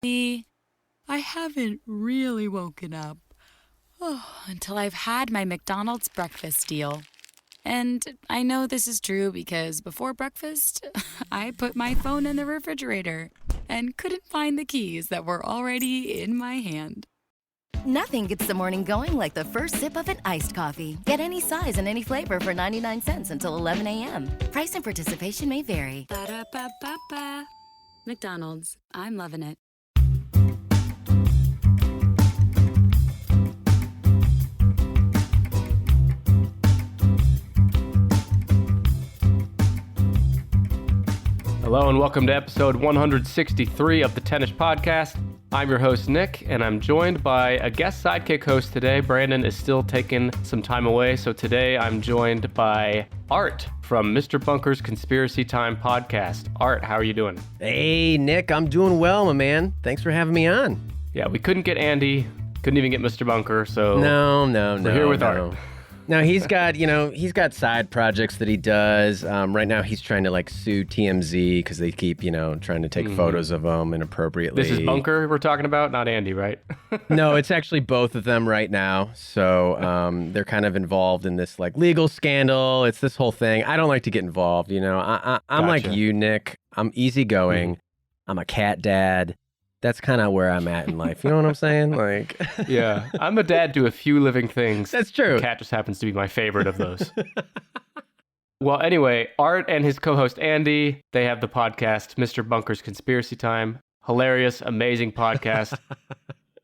See, I haven't really woken up until I've had my McDonald's breakfast deal. And I know this is true because before breakfast, I put my phone in the refrigerator and couldn't find the keys that were already in my hand. Nothing gets the morning going like the first sip of an iced coffee. Get any size and any flavor for 99 cents until 11 a.m. Price and participation may vary. Ba-da-ba-ba-ba. McDonald's, I'm loving it. Hello and welcome to episode 163 of the Tennis Podcast. I'm your host, Nick, and I'm joined by a guest sidekick host today. Brandon is still taking some time away, so today I'm joined by Art from Mr. Bunker's Conspiracy Time podcast. Art, how are you doing? Hey, Nick, I'm doing well, my man. Thanks for having me on. Yeah, we couldn't get Andy, couldn't even get Mr. Bunker, so No. we're here with Art. No, he's got side projects that he does. Right now, he's trying to sue TMZ because they keep, trying to take photos of him inappropriately. This is Bunker we're talking about, not Andy, right? No, it's actually both of them right now. So they're kind of involved in this legal scandal. It's this whole thing. I don't like to get involved. I'm Gotcha. like you, Nick. I'm easygoing. I'm a cat dad. That's kind of where I'm at in life. You know what I'm saying? Yeah, I'm a dad to a few living things. That's true. The cat just happens to be my favorite of those. Well, anyway, Art and his co-host Andy, they have the podcast, Mr. Bunker's Conspiracy Time. Hilarious, amazing podcast.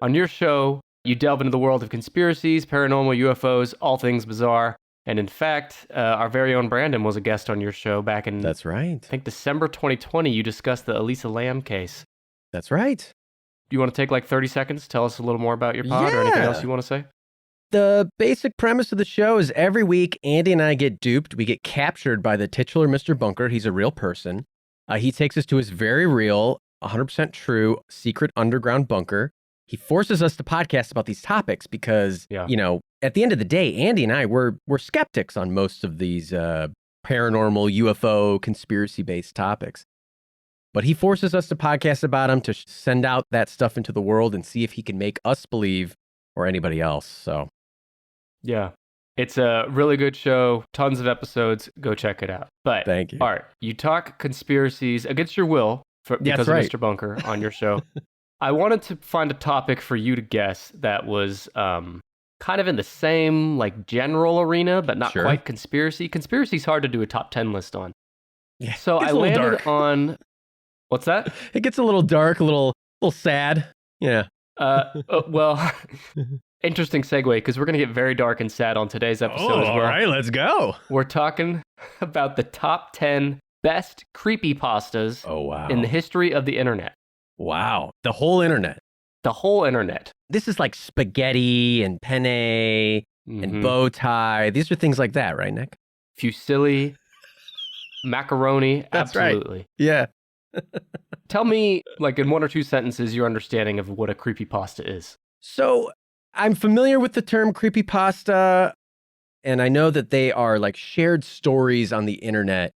On your show, you delve into the world of conspiracies, paranormal, UFOs, all things bizarre. And in fact, our very own Brandon was a guest on your show back in, That's right. I think, December 2020. You discussed the Elisa Lam case. That's right. Do you want to take 30 seconds, tell us a little more about your pod or anything Yeah. else you want to say? The basic premise of the show is every week, Andy and I get duped. We get captured by the titular Mr. Bunker. He's a real person. He takes us to his very real, 100% true, secret underground bunker. He forces us to podcast about these topics because, Yeah. At the end of the day, Andy and I, we're skeptics on most of these paranormal, UFO, conspiracy-based topics. But he forces us to podcast about them, to send out that stuff into the world and see if he can make us believe or anybody else. So, Yeah. It's a really good show. Tons of episodes. Go check it out. But, thank you. Art, you talk conspiracies against your will because of right. Mr. Bunker on your show. I wanted to find a topic for you to guess that was kind of in the same general arena, but not Sure. quite conspiracy. Conspiracy's hard to do a top 10 list on. Yeah, So it's I a little landed dark. on... What's that? It gets a little dark, a little sad. Yeah. Well, interesting segue, because we're going to get very dark and sad on today's episode as well. All right, let's go. We're talking about the top 10 best creepypastas Oh, wow. in the history of the internet. Wow. The whole internet. The whole internet. This is like spaghetti and penne and Mhm. bow tie. These are things like that, right, Nick? Fusilli, macaroni, That's right. absolutely. Yeah. Tell me, in one or two sentences, your understanding of what a creepypasta is. So I'm familiar with the term creepypasta, and I know that they are shared stories on the internet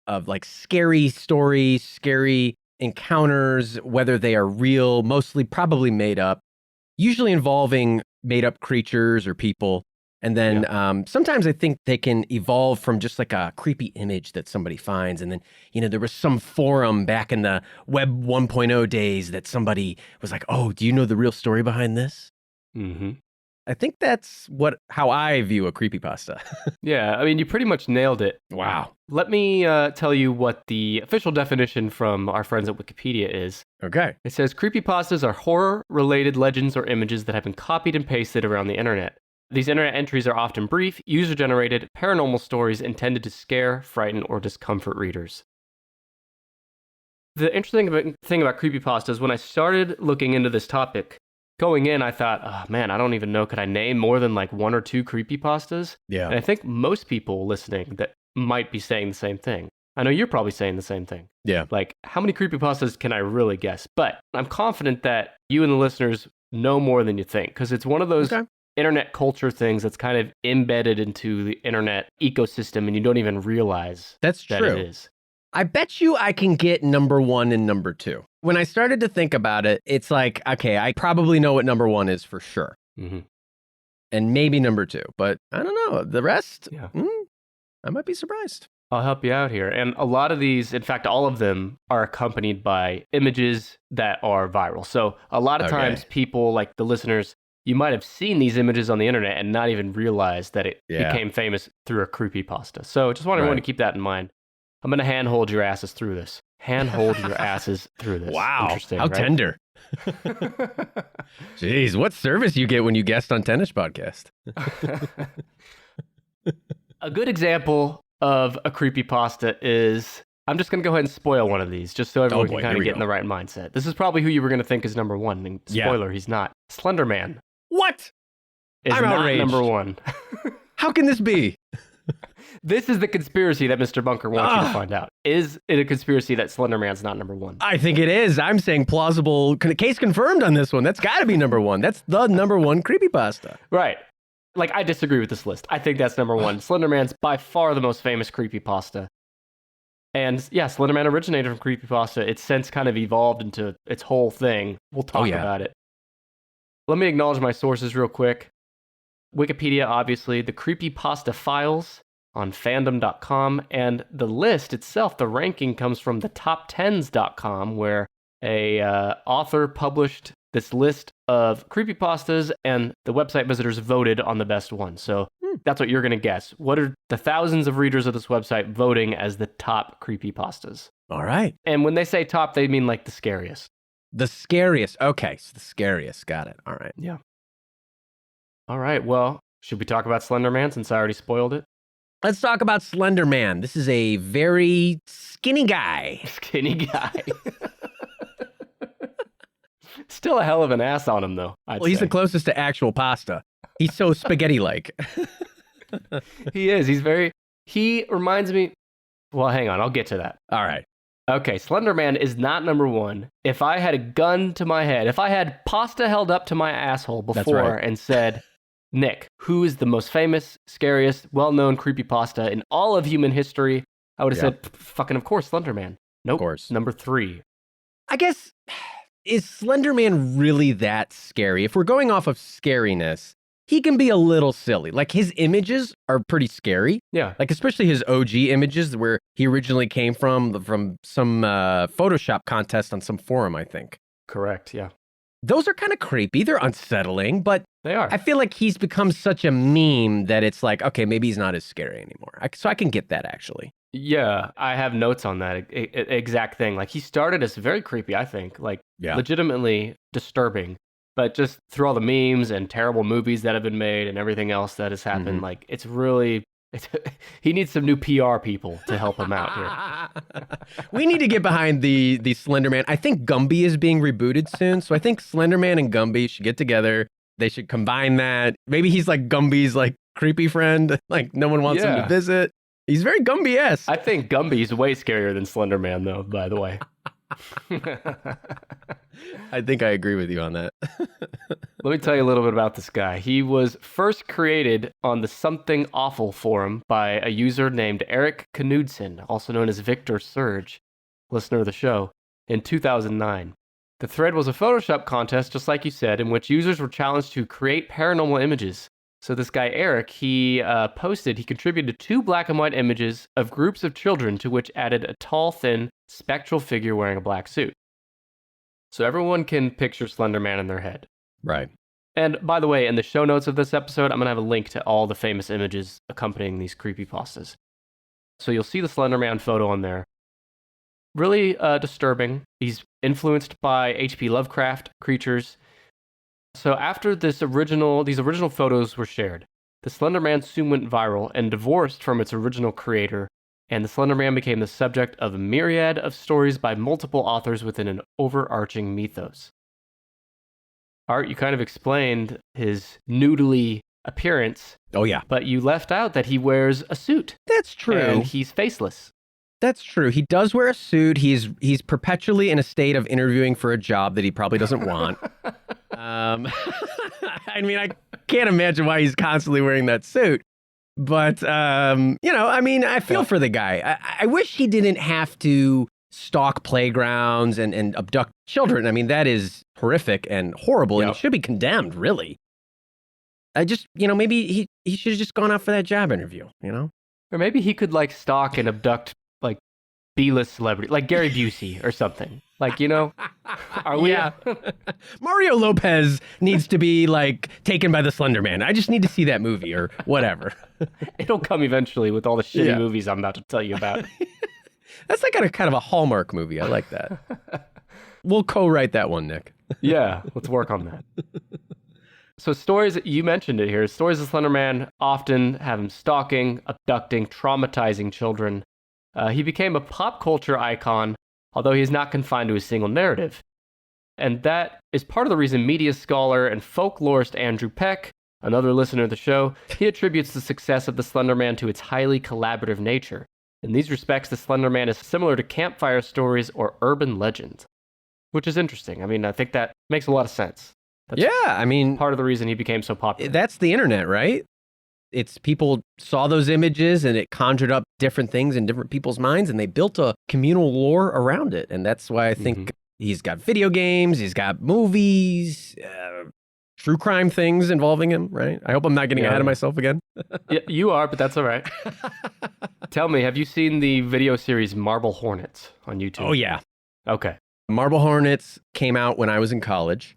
of scary stories, scary encounters, whether they are real, mostly probably made up, usually involving made up creatures or people. And then sometimes I think they can evolve from just a creepy image that somebody finds. And then, there was some forum back in the Web 1.0 days that somebody was like, oh, do you know the real story behind this? Mm-hmm. I think that's how I view a creepypasta. Yeah, I mean, you pretty much nailed it. Wow. Let me tell you what the official definition from our friends at Wikipedia is. Okay. It says, creepypastas are horror-related legends or images that have been copied and pasted around the internet. These internet entries are often brief, user-generated, paranormal stories intended to scare, frighten, or discomfort readers. The interesting thing about creepypastas, when I started looking into this topic, going in, I thought, oh man, I don't even know, could I name more than one or two creepypastas? Yeah. And I think most people listening that might be saying the same thing. I know you're probably saying the same thing. Yeah. How many creepypastas can I really guess? But I'm confident that you and the listeners know more than you think, because it's one of those internet culture things that's kind of embedded into the internet ecosystem and you don't even realize That's that true. it is. I bet you I can get number one and number two. when I started to think about it, it's like, okay, I probably know what number one is for sure. Mm-hmm. And maybe number two, but I don't know. The rest, Yeah. I might be surprised. I'll help you out here. And a lot of these, in fact, all of them are accompanied by images that are viral. So a lot of times people, like the listeners, you might have seen these images on the internet and not even realize that it became famous through a creepypasta. So just want everyone to keep that in mind. I'm going to handhold your asses through this. Handhold your asses through this. Wow. Interesting, how tender. Jeez, what service you get when you guest on Tennis Podcast? A good example of a creepypasta is, I'm just going to go ahead and spoil one of these, just so everyone can kind of get in the right mindset. This is probably who you were going to think is number one. And spoiler, he's not. Slender Man. What? Is I'm not outraged. number one. How can this be? This is the conspiracy that Mr. Bunker wants you to find out. Is it a conspiracy that Slender Man's not number one? I think it is. I'm saying plausible. Case confirmed on this one. That's got to be number one. That's the number one creepypasta. Right. Like, I disagree with this list. I think that's number one. Slender Man's by far the most famous creepypasta. And yeah, Slender Man originated from creepypasta. It's since kind of evolved into its whole thing. We'll talk about it. Let me acknowledge my sources real quick. Wikipedia, obviously, the Creepypasta Files on fandom.com, and the list itself, the ranking comes from the top10s.com, where a author published this list of creepypastas, and the website visitors voted on the best one. So that's what you're going to guess. What are the thousands of readers of this website voting as the top creepypastas? All right. And when they say top, they mean like the scariest. The scariest. Okay, so the scariest. Got it. All right. Yeah. All right, well, should we talk about Slender Man since I already spoiled it? Let's talk about Slender Man. This is a very skinny guy. Skinny guy. Still a hell of an ass on him, though. He's the closest to actual pasta. He's so spaghetti-like. He is. He reminds me... Well, hang on. I'll get to that. All right. Okay, Slender Man is not number one. If I had a gun to my head, if I had pasta held up to my asshole before and said, Nick, who is the most famous, scariest, well-known creepypasta in all of human history? I would have said, fucking of course, Slender Man. Nope. Of course. Number three. I guess, is Slender Man really that scary? If we're going off of scariness, he can be a little silly. Like, his images are pretty scary. Yeah. Like, especially his OG images where he originally came from some Photoshop contest on some forum, I think. Correct, yeah. Those are kind of creepy. They're unsettling, but they are. I feel like he's become such a meme that it's like, okay, maybe he's not as scary anymore. So I can get that, actually. Yeah, I have notes on that exact thing. Like, he started as very creepy, I think. Like, legitimately disturbing. But just through all the memes and terrible movies that have been made and everything else that has happened, like, it's really... he needs some new PR people to help him out here. We need to get behind the Slender Man. I think Gumby is being rebooted soon, so I think Slender Man and Gumby should get together. They should combine that. Maybe he's like Gumby's like creepy friend. Like no one wants him to visit. He's very Gumby-esque. I think Gumby's way scarier than Slender Man, though, by the way. I think I agree with you on that. Let me tell you a little bit about this guy. He was first created on the Something Awful forum by a user named Eric Knudsen, also known as Victor Surge, listener of the show, in 2009. The thread was a Photoshop contest, just like you said, in which users were challenged to create paranormal images. So this guy, Eric, he contributed 2 black and white images of groups of children to which added a tall, thin, spectral figure wearing a black suit. So everyone can picture Slender Man in their head. Right. And by the way, in the show notes of this episode, I'm going to have a link to all the famous images accompanying these creepypastas. So you'll see the Slender Man photo on there. Really disturbing. He's influenced by H.P. Lovecraft creatures. So after these original photos were shared, the Slender Man soon went viral and divorced from its original creator, and the Slender Man became the subject of a myriad of stories by multiple authors within an overarching mythos. Art, you kind of explained his noodly appearance. Oh, yeah. But you left out that he wears a suit. That's true. And he's faceless. That's true. He does wear a suit. He's perpetually in a state of interviewing for a job that he probably doesn't want. I mean, I can't imagine why he's constantly wearing that suit. But, I feel for the guy. I wish he didn't have to stalk playgrounds and abduct children. I mean, that is horrific and horrible, and Yep. it should be condemned, really. I just, maybe he should have just gone out for that job interview, Or maybe he could like stalk and abduct like B-list celebrity, like Gary Busey or something. Like, are we? Yeah. Mario Lopez needs to be like taken by the Slender Man. I just need to see that movie or whatever. It'll come eventually with all the shitty Yeah. movies I'm about to tell you about. That's like a kind of a Hallmark movie. I like that. We'll co-write that one, Nick. Yeah, let's work on that. So stories, you mentioned it here, stories of Slender Man often have him stalking, abducting, traumatizing children. He became a pop culture icon, although he is not confined to a single narrative. And that is part of the reason media scholar and folklorist Andrew Peck, another listener of the show, he attributes the success of the Slender Man to its highly collaborative nature. In these respects, the Slender Man is similar to campfire stories or urban legends, which is interesting. I mean, I think that makes a lot of sense. That's I mean, part of the reason he became so popular. that's the internet, right? It's people saw those images and it conjured up different things in different people's minds, and they built a communal lore around it. And that's why I think he's got video games, he's got movies, true crime things involving him, right? I hope I'm not getting ahead of myself again. Yeah, you are, but that's all right. Tell me, have you seen the video series Marble Hornets on YouTube? Oh, yeah. Okay. Marble Hornets came out when I was in college.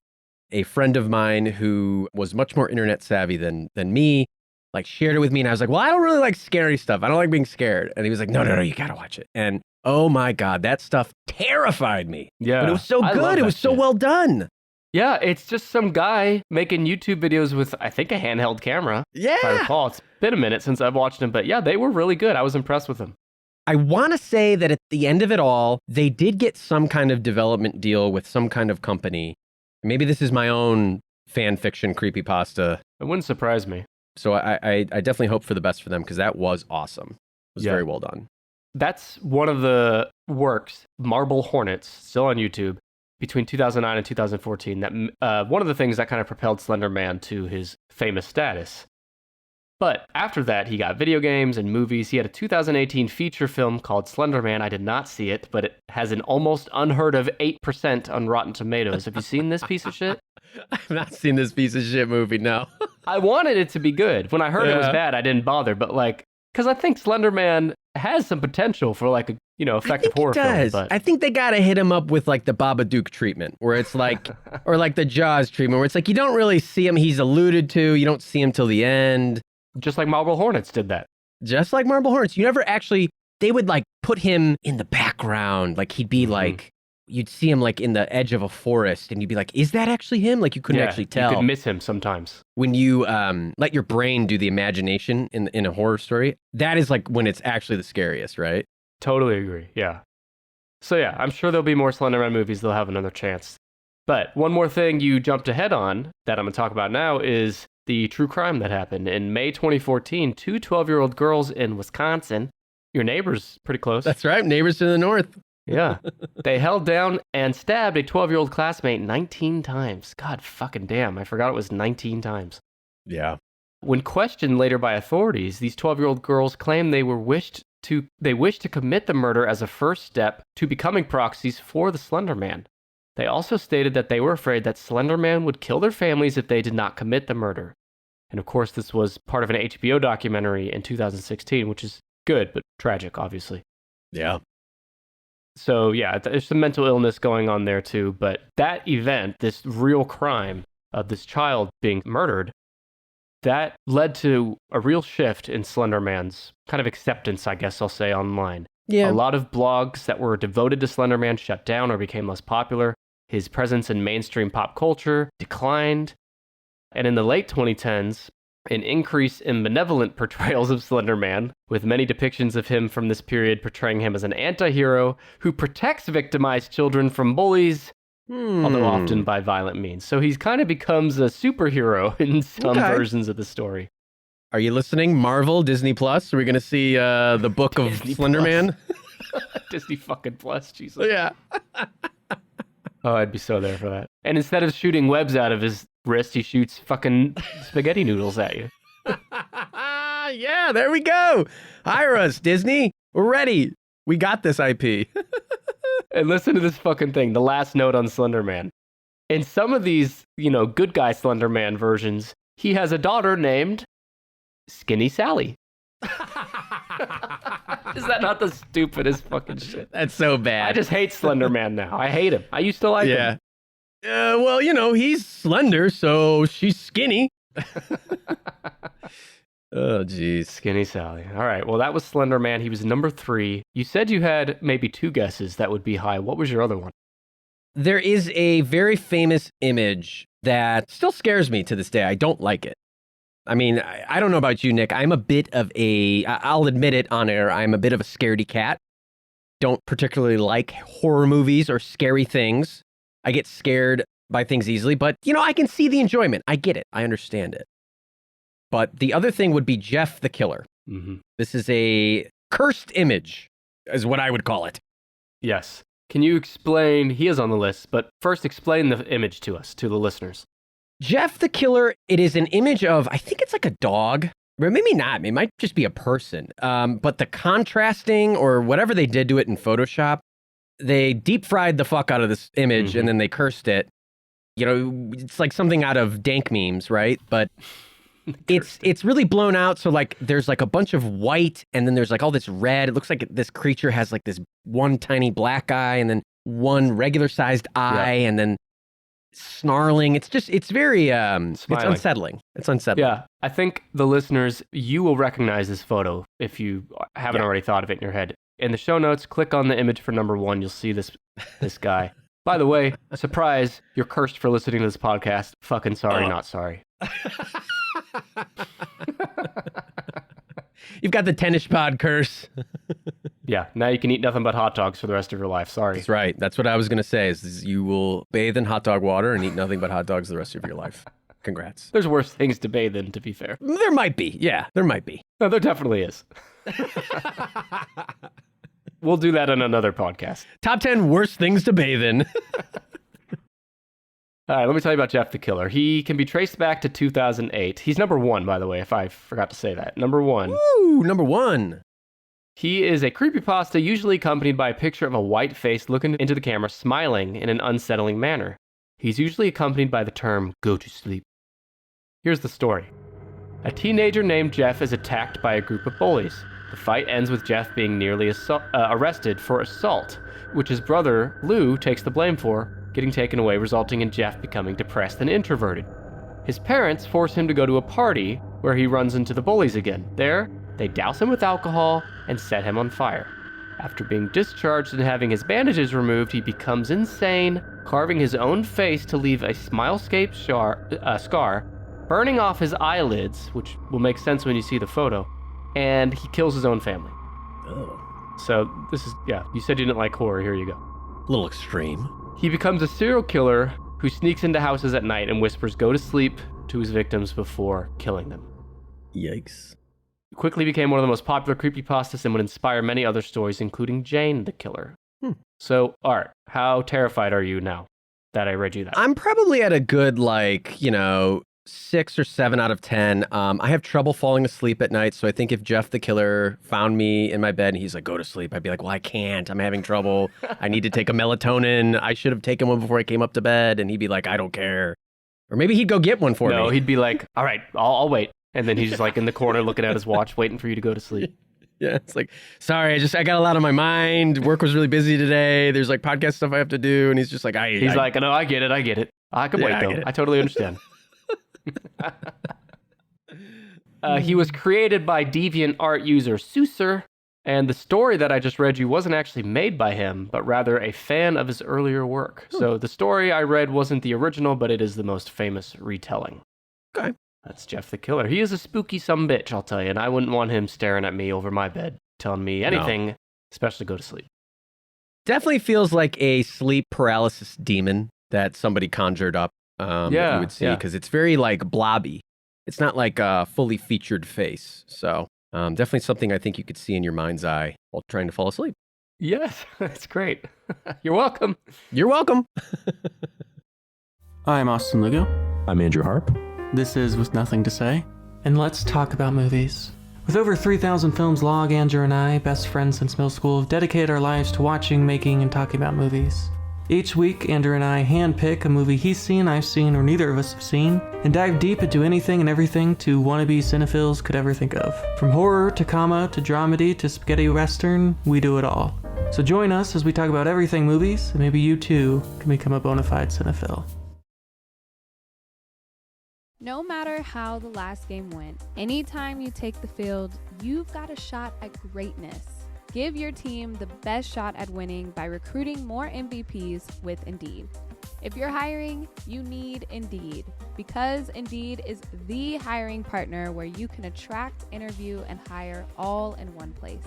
A friend of mine who was much more internet savvy than me, like shared it with me, and I was like, well, I don't really like scary stuff. I don't like being scared. And he was like, no, you gotta watch it. And oh my God, that stuff terrified me. Yeah. But it was so I love good. It that was so shit. well done. Yeah, it's just some guy making YouTube videos with, I think, a handheld camera. Yeah. If I recall. It's been a minute since I've watched them, but yeah, they were really good. I was impressed with them. I want to say that at the end of it all, they did get some kind of development deal with some kind of company. Maybe this is my own fan fiction creepypasta. It wouldn't surprise me. So I definitely hope for the best for them, because that was awesome. It was Yeah. very well done. That's one of the works, Marble Hornets, still on YouTube, between 2009 and 2014. That one of the things that kind of propelled Slender Man to his famous status. But after that, he got video games and movies. He had a 2018 feature film called Slender Man. I did not see it, but it has an almost unheard of 8% on Rotten Tomatoes. Have you seen this piece of shit? I've not seen this piece of shit movie, no. I wanted it to be good. When I heard it was bad, I didn't bother. But because I think Slender Man has some potential for like a effective horror film. But I think they gotta hit him up with like the Babadook treatment, where it's like, or like the Jaws treatment, where it's like you don't really see him. He's alluded to. You don't see him till the end. just like Marble Hornets did that. Just like Marble Hornets, you never actually. They would like put him in the background, like he'd be like. You'd see him like in the edge of a forest, and you'd be like, "Is that actually him?" Like you couldn't actually tell. You could miss him sometimes. When you let your brain do the imagination in a horror story, that is like when it's actually the scariest, right? Totally agree. Yeah. So yeah, I'm sure there'll be more Slender Man movies. They'll have another chance. But one more thing you jumped ahead on that I'm going to talk about now is the true crime that happened. In May 2014, two 12-year-old girls in Wisconsin, your neighbors pretty close. That's right, neighbors to the north. Yeah. They held down and stabbed a 12-year-old classmate 19 times. God fucking damn, I forgot it was 19 times. Yeah. When questioned later by authorities, these 12-year-old girls claimed they wished to commit the murder as a first step to becoming proxies for the Slender Man. They also stated that they were afraid that Slender Man would kill their families if they did not commit the murder. And of course, this was part of an HBO documentary in 2016, which is good, but tragic, obviously. Yeah. So yeah, there's some mental illness going on there too. But that event, this real crime of this child being murdered, that led to a real shift in Slender Man's kind of acceptance, I guess I'll say, online. Yeah. A lot of blogs that were devoted to Slender Man shut down or became less popular. His presence in mainstream pop culture declined. And in the late 2010s, an increase in benevolent portrayals of Slender Man, with many depictions of him from this period portraying him as an anti-hero who protects victimized children from bullies, although often by violent means. So he kind of becomes a superhero in some versions of the story. Are you listening? Marvel, Disney Plus? Are we going to see the book of Disney Slender Plus. Man? Disney fucking Plus, Jesus. Yeah. Oh, I'd be so there for that. And instead of shooting webs out of his wrist, he shoots fucking spaghetti noodles at you. Yeah, there we go. Hire us, Disney. We're ready. We got this IP. And listen to this fucking thing. The last note on Slender Man. In some of these, good guy Slender Man versions, he has a daughter named Skinny Sally. Is that not the stupidest fucking shit? That's so bad. I just hate Slender Man now. I hate him. I used to like him. Well, he's slender, so she's skinny. Oh, geez. Skinny Sally. All right. Well, that was Slender Man. He was number 3. You said you had maybe 2 guesses that would be high. What was your other one? There is a very famous image that still scares me to this day. I don't like it. I mean, I don't know about you, Nick. I'm a bit of I'll admit it on air, I'm a bit of a scaredy cat. Don't particularly like horror movies or scary things. I get scared by things easily, but, I can see the enjoyment. I get it. I understand it. But the other thing would be Jeff the Killer. Mm-hmm. This is a cursed image, is what I would call it. Yes. Can you explain, he is on the list, but first explain the image to us, to the listeners. Jeff the Killer, it is an image of, I think it's like a dog, or maybe not, it might just be a person. But the contrasting or whatever they did to it in Photoshop, they deep fried the fuck out of this image and then they cursed it. It's like something out of dank memes, right? But it's really blown out. So like there's like a bunch of white and then there's like all this red. It looks like this creature has like this one tiny black eye and then one regular sized eye and then snarling. It's very it's unsettling. It's unsettling. Yeah. I think the listeners, you will recognize this photo if you haven't already thought of it in your head. In the show notes, click on the image for number 1. You'll see this guy. By the way, surprise, you're cursed for listening to this podcast. Fucking sorry, not sorry. You've got the Tennis Pod curse. Yeah, now you can eat nothing but hot dogs for the rest of your life. Sorry. That's right. That's what I was going to say, is you will bathe in hot dog water and eat nothing but hot dogs the rest of your life. Congrats. There's worse things to bathe in, to be fair. There might be. Yeah, there might be. No, there definitely is. We'll do that in another podcast. Top 10 worst things to bathe in. All right, let me tell you about Jeff the Killer. He can be traced back to 2008. He's number 1, by the way, if I forgot to say that. Number 1. Woo, number 1. He is a creepypasta usually accompanied by a picture of a white face looking into the camera, smiling in an unsettling manner. He's usually accompanied by the term, "go to sleep." Here's the story. A teenager named Jeff is attacked by a group of bullies. The fight ends with Jeff being nearly arrested for assault, which his brother, Lou, takes the blame for, getting taken away, resulting in Jeff becoming depressed and introverted. His parents force him to go to a party where he runs into the bullies again. There, they douse him with alcohol and set him on fire. After being discharged and having his bandages removed, he becomes insane, carving his own face to leave a smile-scape scar, burning off his eyelids, which will make sense when you see the photo, and he kills his own family. Oh. So this is, you said you didn't like horror, here you go. A little extreme. He becomes a serial killer who sneaks into houses at night and whispers "go to sleep" to his victims before killing them. Yikes. He quickly became one of the most popular creepypastas and would inspire many other stories, including Jane the Killer. So, Art, how terrified are you now that I read you that? I'm probably at a good, 6 or 7 out of 10. I have trouble falling asleep at night, so I think if Jeff the Killer found me in my bed and he's like, "go to sleep," I'd be like, "well, I can't. I'm having trouble. I need to take a melatonin. I should have taken one before I came up to bed." And he'd be like, "I don't care." Or maybe he'd go get one for me. No, he'd be like, "all right, I'll wait." And then he's just like in the corner looking at his watch, waiting for you to go to sleep. Yeah, it's like, "Sorry, I got a lot on my mind. Work was really busy today. There's podcast stuff I have to do." And he's just like, He's like, "No, I get it. I can wait, though. I totally understand." He was created by DeviantArt user Suser, and the story that I just read you wasn't actually made by him, but rather a fan of his earlier work. So the story I read wasn't the original, but it is the most famous retelling. Okay. That's Jeff the Killer. He is a spooky sumbitch, I'll tell you, and I wouldn't want him staring at me over my bed, telling me anything, especially go to sleep. Definitely feels like a sleep paralysis demon that somebody conjured up. That you would see, because it's very blobby. It's not like a fully featured face. So definitely something I think you could see in your mind's eye while trying to fall asleep. Yes, that's great. You're welcome. You're welcome. I'm Austin Lugo. I'm Andrew Harp. This is With Nothing to Say, and let's talk about movies. With over 3,000 films logged, Andrew and I, best friends since middle school, have dedicated our lives to watching, making, and talking about movies. Each week, Andrew and I handpick a movie he's seen, I've seen, or neither of us have seen, and dive deep into anything and everything two wannabe cinephils could ever think of. From horror to comma to dramedy to spaghetti western, we do it all. So join us as we talk about everything movies, and maybe you too can become a bona fide cinephile. No matter how the last game went, anytime you take the field, you've got a shot at greatness. Give your team the best shot at winning by recruiting more MVPs with Indeed. If you're hiring, you need Indeed, because Indeed is the hiring partner where you can attract, interview, and hire all in one place.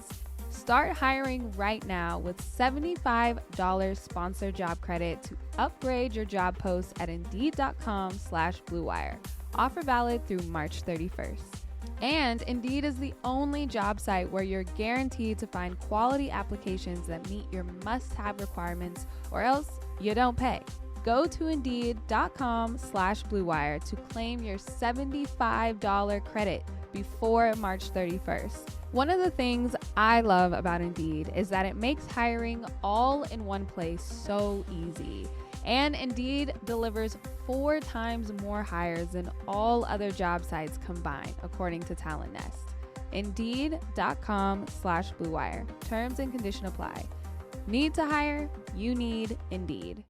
Start hiring right now with $75 sponsored job credit to upgrade your job post at Indeed.com/BlueWire. Offer valid through March 31st. And Indeed is the only job site where you're guaranteed to find quality applications that meet your must-have requirements, or else you don't pay. Go to Indeed.com/BlueWire to claim your $75 credit before March 31st. One of the things I love about Indeed is that it makes hiring all in one place so easy. And Indeed delivers 4 times more hires than all other job sites combined, according to Talent Nest. Indeed.com/BlueWire. Terms and conditions apply. Need to hire? You need Indeed.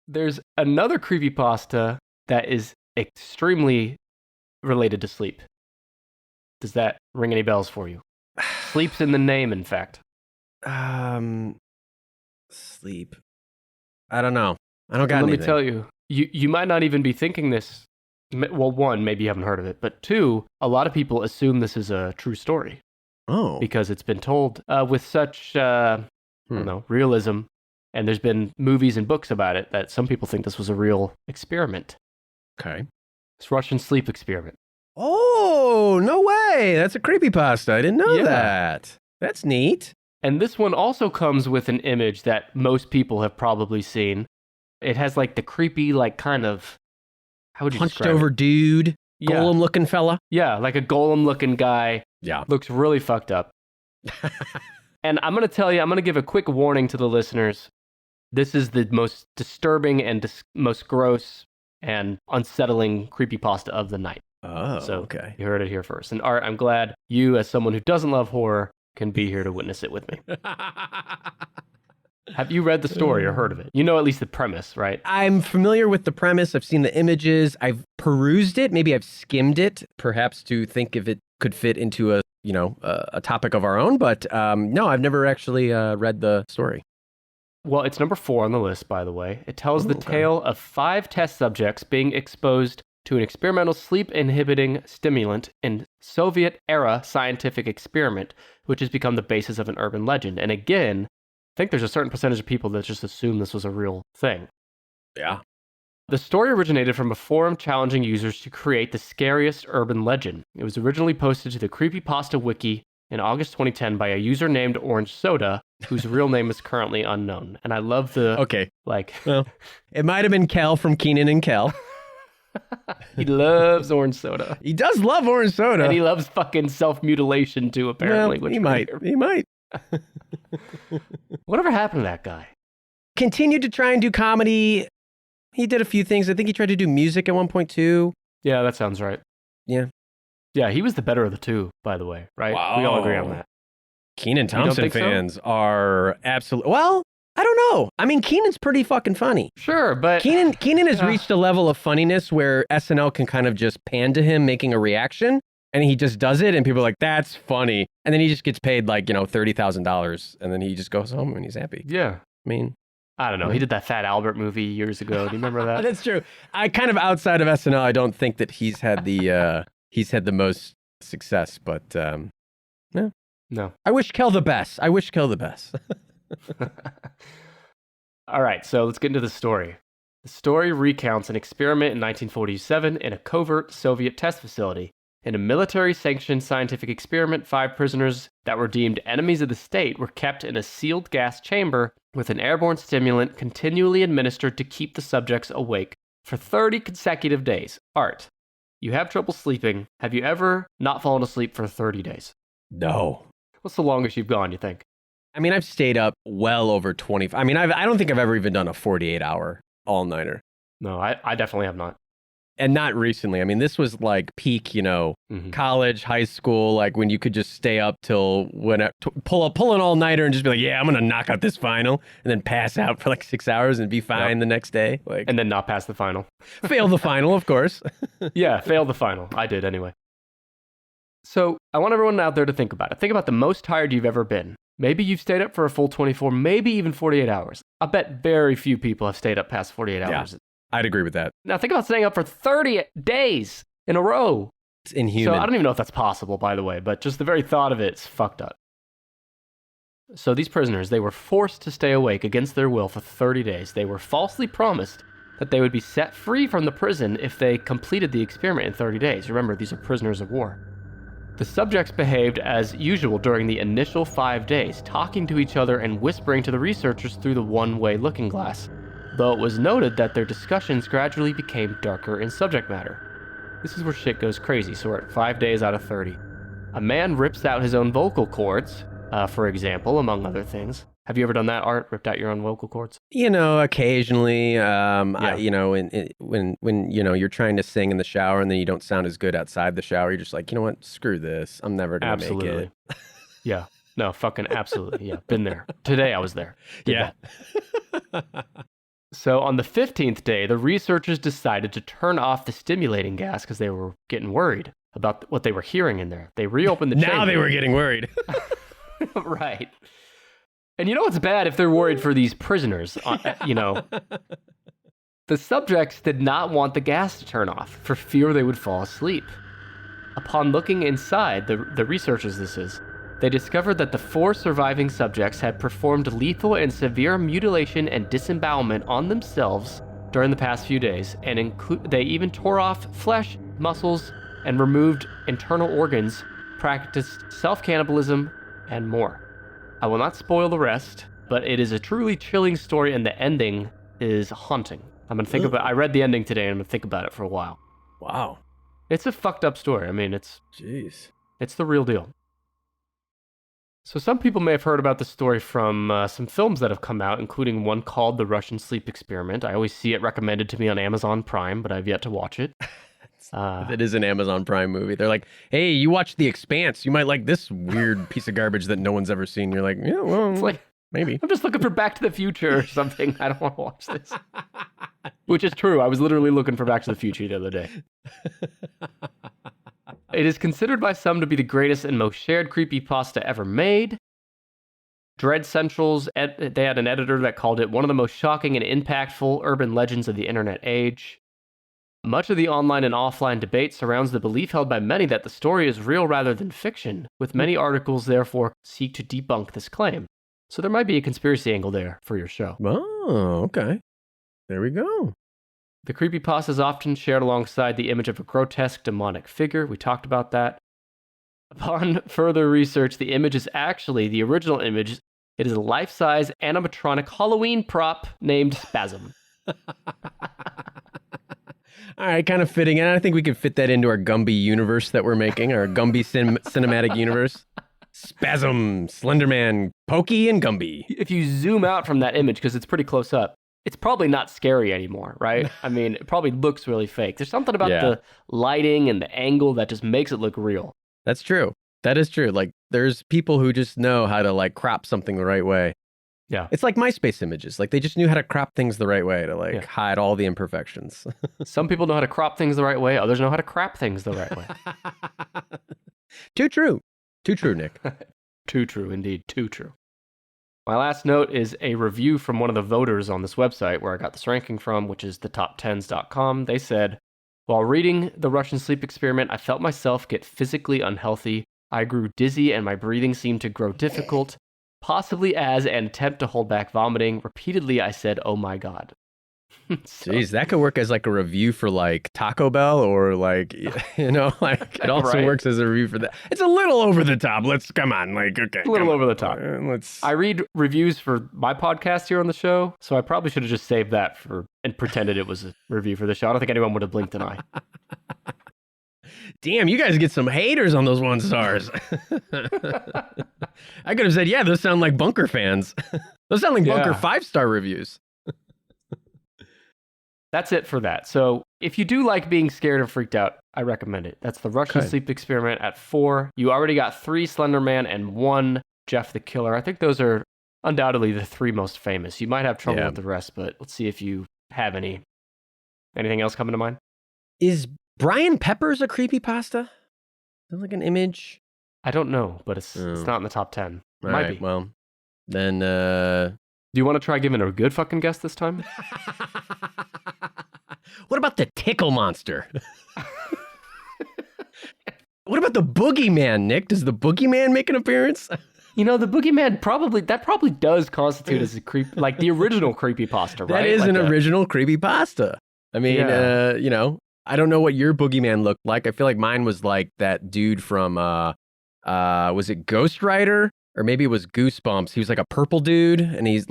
There's another creepypasta that is extremely related to sleep. Does that ring any bells for you? Sleep's in the name, in fact. Sleep. I don't know. I don't got Let anything. me tell you, you might not even be thinking this. Well, one, maybe you haven't heard of it. But two, a lot of people assume this is a true story. Oh. Because it's been told with such, I don't know, realism. And there's been movies and books about it that some people think this was a real experiment. Okay. This Russian sleep experiment. Oh, no way. That's a creepypasta. I didn't know that. That's neat. And this one also comes with an image that most people have probably seen. It has like the creepy, like kind of, how would you Hunched describe over it? dude, golem looking fella. Yeah, like a golem looking guy. Yeah. Looks really fucked up. And I'm going to tell you, I'm going to give a quick warning to the listeners. This is the most disturbing and most gross and unsettling creepypasta of the night. Oh, So okay. you heard it here first. And Art, I'm glad you, as someone who doesn't love horror, can be here to witness it with me. Have you read the story or heard of it? You know at least the premise, right? I'm familiar with the premise. I've seen the images. I've perused it. Maybe I've skimmed it, perhaps to think if it could fit into a topic of our own. But no, I've never actually read the story. Well, it's number 4 on the list, by the way. It tells the tale of 5 test subjects being exposed to an experimental sleep-inhibiting stimulant in Soviet-era scientific experiment, which has become the basis of an urban legend. And again, I think there's a certain percentage of people that just assume this was a real thing. Yeah. The story originated from a forum challenging users to create the scariest urban legend. It was originally posted to the Creepypasta Wiki in August 2010 by a user named Orange Soda, whose real name is currently unknown. And I love the... Okay. Like... Well, it might have been Kel from Keenan and Kel. He loves orange soda. He does love orange soda. And he loves fucking self-mutilation too, apparently. Well, he might. He might. Whatever happened to that guy? Continued to try and do comedy. He did a few things. I think he tried to do music at one point too. Yeah, that sounds right. Yeah. Yeah, he was the better of the two, by the way, right? Wow. We all agree on that. Keenan Thompson think so? fans are absolutely... Well, I don't know. I mean, Keenan's pretty fucking funny. Sure, but... Keenan has reached a level of funniness where SNL can kind of just pan to him making a reaction, and he just does it, and people are like, that's funny. And then he just gets paid like, $30,000, and then he just goes home and he's happy. Yeah. I mean... I don't know. He did that Fat Albert movie years ago. Do you remember that? That's true. I kind of outside of SNL, I don't think that he's had the most success, but no. No. I wish Kel the best. All right, so let's get into the story. The story recounts an experiment in 1947 in a covert Soviet test facility. In a military-sanctioned scientific experiment, 5 prisoners that were deemed enemies of the state were kept in a sealed gas chamber with an airborne stimulant continually administered to keep the subjects awake for 30 consecutive days. Art, You have trouble sleeping. Have you ever not fallen asleep for 30 days? No. What's the longest you've gone, you think? I mean, I've stayed up well over 20. I mean, I don't think I've ever even done a 48-hour all-nighter. No, I definitely have not. And not recently. I mean, this was like peak, college, high school, like when you could just stay up till pull an all-nighter and just be like, yeah, I'm going to knock out this final, and then pass out for like 6 hours and be fine the next day. And then not pass the final. Fail the final, of course. Yeah, fail the final. I did anyway. So I want everyone out there to think about it. Think about the most tired you've ever been. Maybe you've stayed up for a full 24, maybe even 48 hours. I bet very few people have stayed up past 48 hours. I'd agree with that. Now think about staying up for 30 days in a row. It's inhuman. So I don't even know if that's possible, by the way, but just the very thought of it's fucked up. So these prisoners, they were forced to stay awake against their will for 30 days. They were falsely promised that they would be set free from the prison if they completed the experiment in 30 days. Remember, these are prisoners of war. The subjects behaved as usual during the initial 5 days, talking to each other and whispering to the researchers through the one-way looking glass, though it was noted that their discussions gradually became darker in subject matter. This is where shit goes crazy, so we're at 5 days out of 30. A man rips out his own vocal cords, for example, among other things. Have you ever done that, Art? Ripped out your own vocal cords? Occasionally, when you're trying to sing in the shower and then you don't sound as good outside the shower, you're just like, you know what? Screw this. I'm never going to make it. Yeah. No, fucking absolutely. Yeah. Been there. Today I was there. Did that. So on the 15th day, the researchers decided to turn off the stimulating gas because they were getting worried about what they were hearing in there. They reopened the chamber. Now they were getting worried. Right. And you know what's bad if they're worried for these prisoners, The subjects did not want the gas to turn off for fear they would fall asleep. Upon looking inside, the researchers they discovered that the 4 surviving subjects had performed lethal and severe mutilation and disembowelment on themselves during the past few days, and they even tore off flesh, muscles, and removed internal organs, practiced self-cannibalism, and more. I will not spoil the rest, but it is a truly chilling story, and the ending is haunting. I'm going to think about it. I read the ending today, and I'm going to think about it for a while. Wow. It's a fucked up story. I mean, it's the real deal. So some people may have heard about the story from some films that have come out, including one called The Russian Sleep Experiment. I always see it recommended to me on Amazon Prime, but I've yet to watch it. It is an Amazon Prime movie. They're like, hey, you watched The Expanse. You might like this weird piece of garbage that no one's ever seen. You're like, yeah, well, it's like, maybe. I'm just looking for Back to the Future or something. I don't want to watch this. Which is true. I was literally looking for Back to the Future the other day. It is considered by some to be the greatest and most shared creepypasta ever made. Dread Central's, they had an editor that called it one of the most shocking and impactful urban legends of the internet age. Much of the online and offline debate surrounds the belief held by many that the story is real rather than fiction, with many articles therefore seek to debunk this claim. So there might be a conspiracy angle there for your show. Oh, okay. There we go. The creepypasta is often shared alongside the image of a grotesque demonic figure. We talked about that. Upon further research, the image is actually the original image. It is a life-size animatronic Halloween prop named Spasm. All right, kind of fitting. And I think we could fit that into our Gumby universe that we're making, our Gumby cinematic universe. Spasm, Slenderman, Pokey, and Gumby. If you zoom out from that image, because it's pretty close up, it's probably not scary anymore, right? I mean, it probably looks really fake. There's something about the lighting and the angle that just makes it look real. That's true. That is true. Like, there's people who just know how to, like, crop something the right way. Yeah. It's like MySpace images. Like, they just knew how to crop things the right way to, hide all the imperfections. Some people know how to crop things the right way. Others know how to crap things the right way. Too true. Too true, Nick. Too true, indeed. Too true. My last note is a review from one of the voters on this website where I got this ranking from, which is thetop10s.com. They said, while reading The Russian Sleep Experiment, I felt myself get physically unhealthy. I grew dizzy and my breathing seemed to grow difficult, possibly as an attempt to hold back vomiting. Repeatedly, I said, oh my God. Jeez, that could work as like a review for like Taco Bell or like, like it also works as a review for that. It's a little over the top. Come on, like, okay. A little over the top. I read reviews for my podcast here on the show, so I probably should have just saved that and pretended it was a review for the show. I don't think anyone would have blinked an eye. Damn, you guys get some haters on those 1 stars. I could have said, yeah, those sound like Bunker fans. Those sound like Bunker 5-star reviews. That's it for that. So if you do like being scared and freaked out, I recommend it. That's the Russian Sleep Experiment at 4. You already got 3 Slender Man and 1 Jeff the Killer. I think those are undoubtedly the 3 most famous. You might have trouble with the rest, but let's see if you have any. Anything else coming to mind? Is Brian Peppers a creepypasta? Is that like an image? I don't know, but it's not in the top 10. All Might right, be. well, then... Do you want to try giving a good fucking guess this time? What about the tickle monster? What about the boogeyman, Nick? Does the boogeyman make an appearance? You know, the boogeyman probably does constitute as a creep, like the original creepypasta, right? That is like an original creepypasta. I mean, you know, I don't know what your boogeyman looked like. I feel like mine was like that dude from, was it Ghost Rider? Or maybe it was Goosebumps. He was like a purple dude, and he was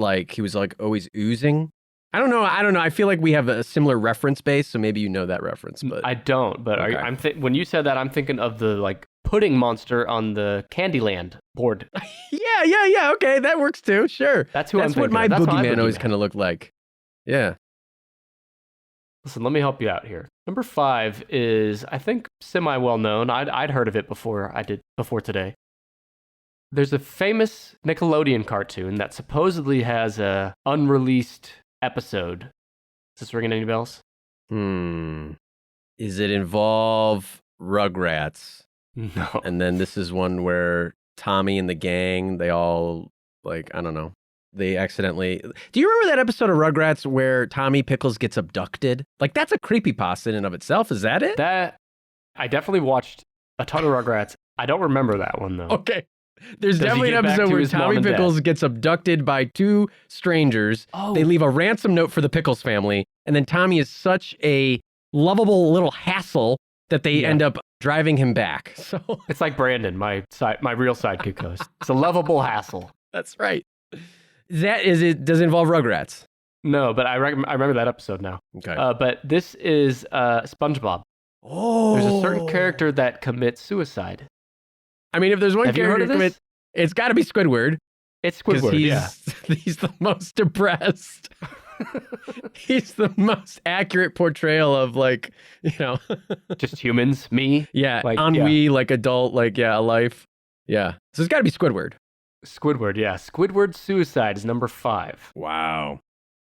like always oozing. I don't know. I feel like we have a similar reference base, so maybe you know that reference. But I don't. But okay. when you said that, I'm thinking of the like pudding monster on the Candyland board. yeah. Okay, that works too. Sure. That's what my boogeyman always kind of looked like. Yeah. Listen, let me help you out here. Number 5 is, I think, semi well known. I'd heard of it before today. There's a famous Nickelodeon cartoon that supposedly has a unreleased episode. Is this ringing any bells? Is it involve Rugrats? No. And then this is one where Tommy and the gang, they all, like, I don't know. They accidentally... Do you remember that episode of Rugrats where Tommy Pickles gets abducted? Like, that's a creepypasta in and of itself. Is that it? I definitely watched a ton of Rugrats. I don't remember that one, though. Okay. There's definitely an episode where Tommy Pickles gets abducted by 2 strangers. Oh. They leave a ransom note for the Pickles family. And then Tommy is such a lovable little hassle that they end up driving him back. So it's like Brandon, my real sidekick host. It's a lovable hassle. That's right. Does it involve Rugrats? No, but I remember that episode now. Okay. But this is SpongeBob. Oh. There's a certain character that commits suicide. I mean, if there's one Have you heard character of this? it's got to be Squidward. It's Squidward, he's the most depressed. He's the most accurate portrayal of, like, you know, just humans, me. Yeah, like, ennui, like adult, like, a life. Yeah. So it's got to be Squidward. Squidward, yeah. Squidward's suicide is number 5. Wow.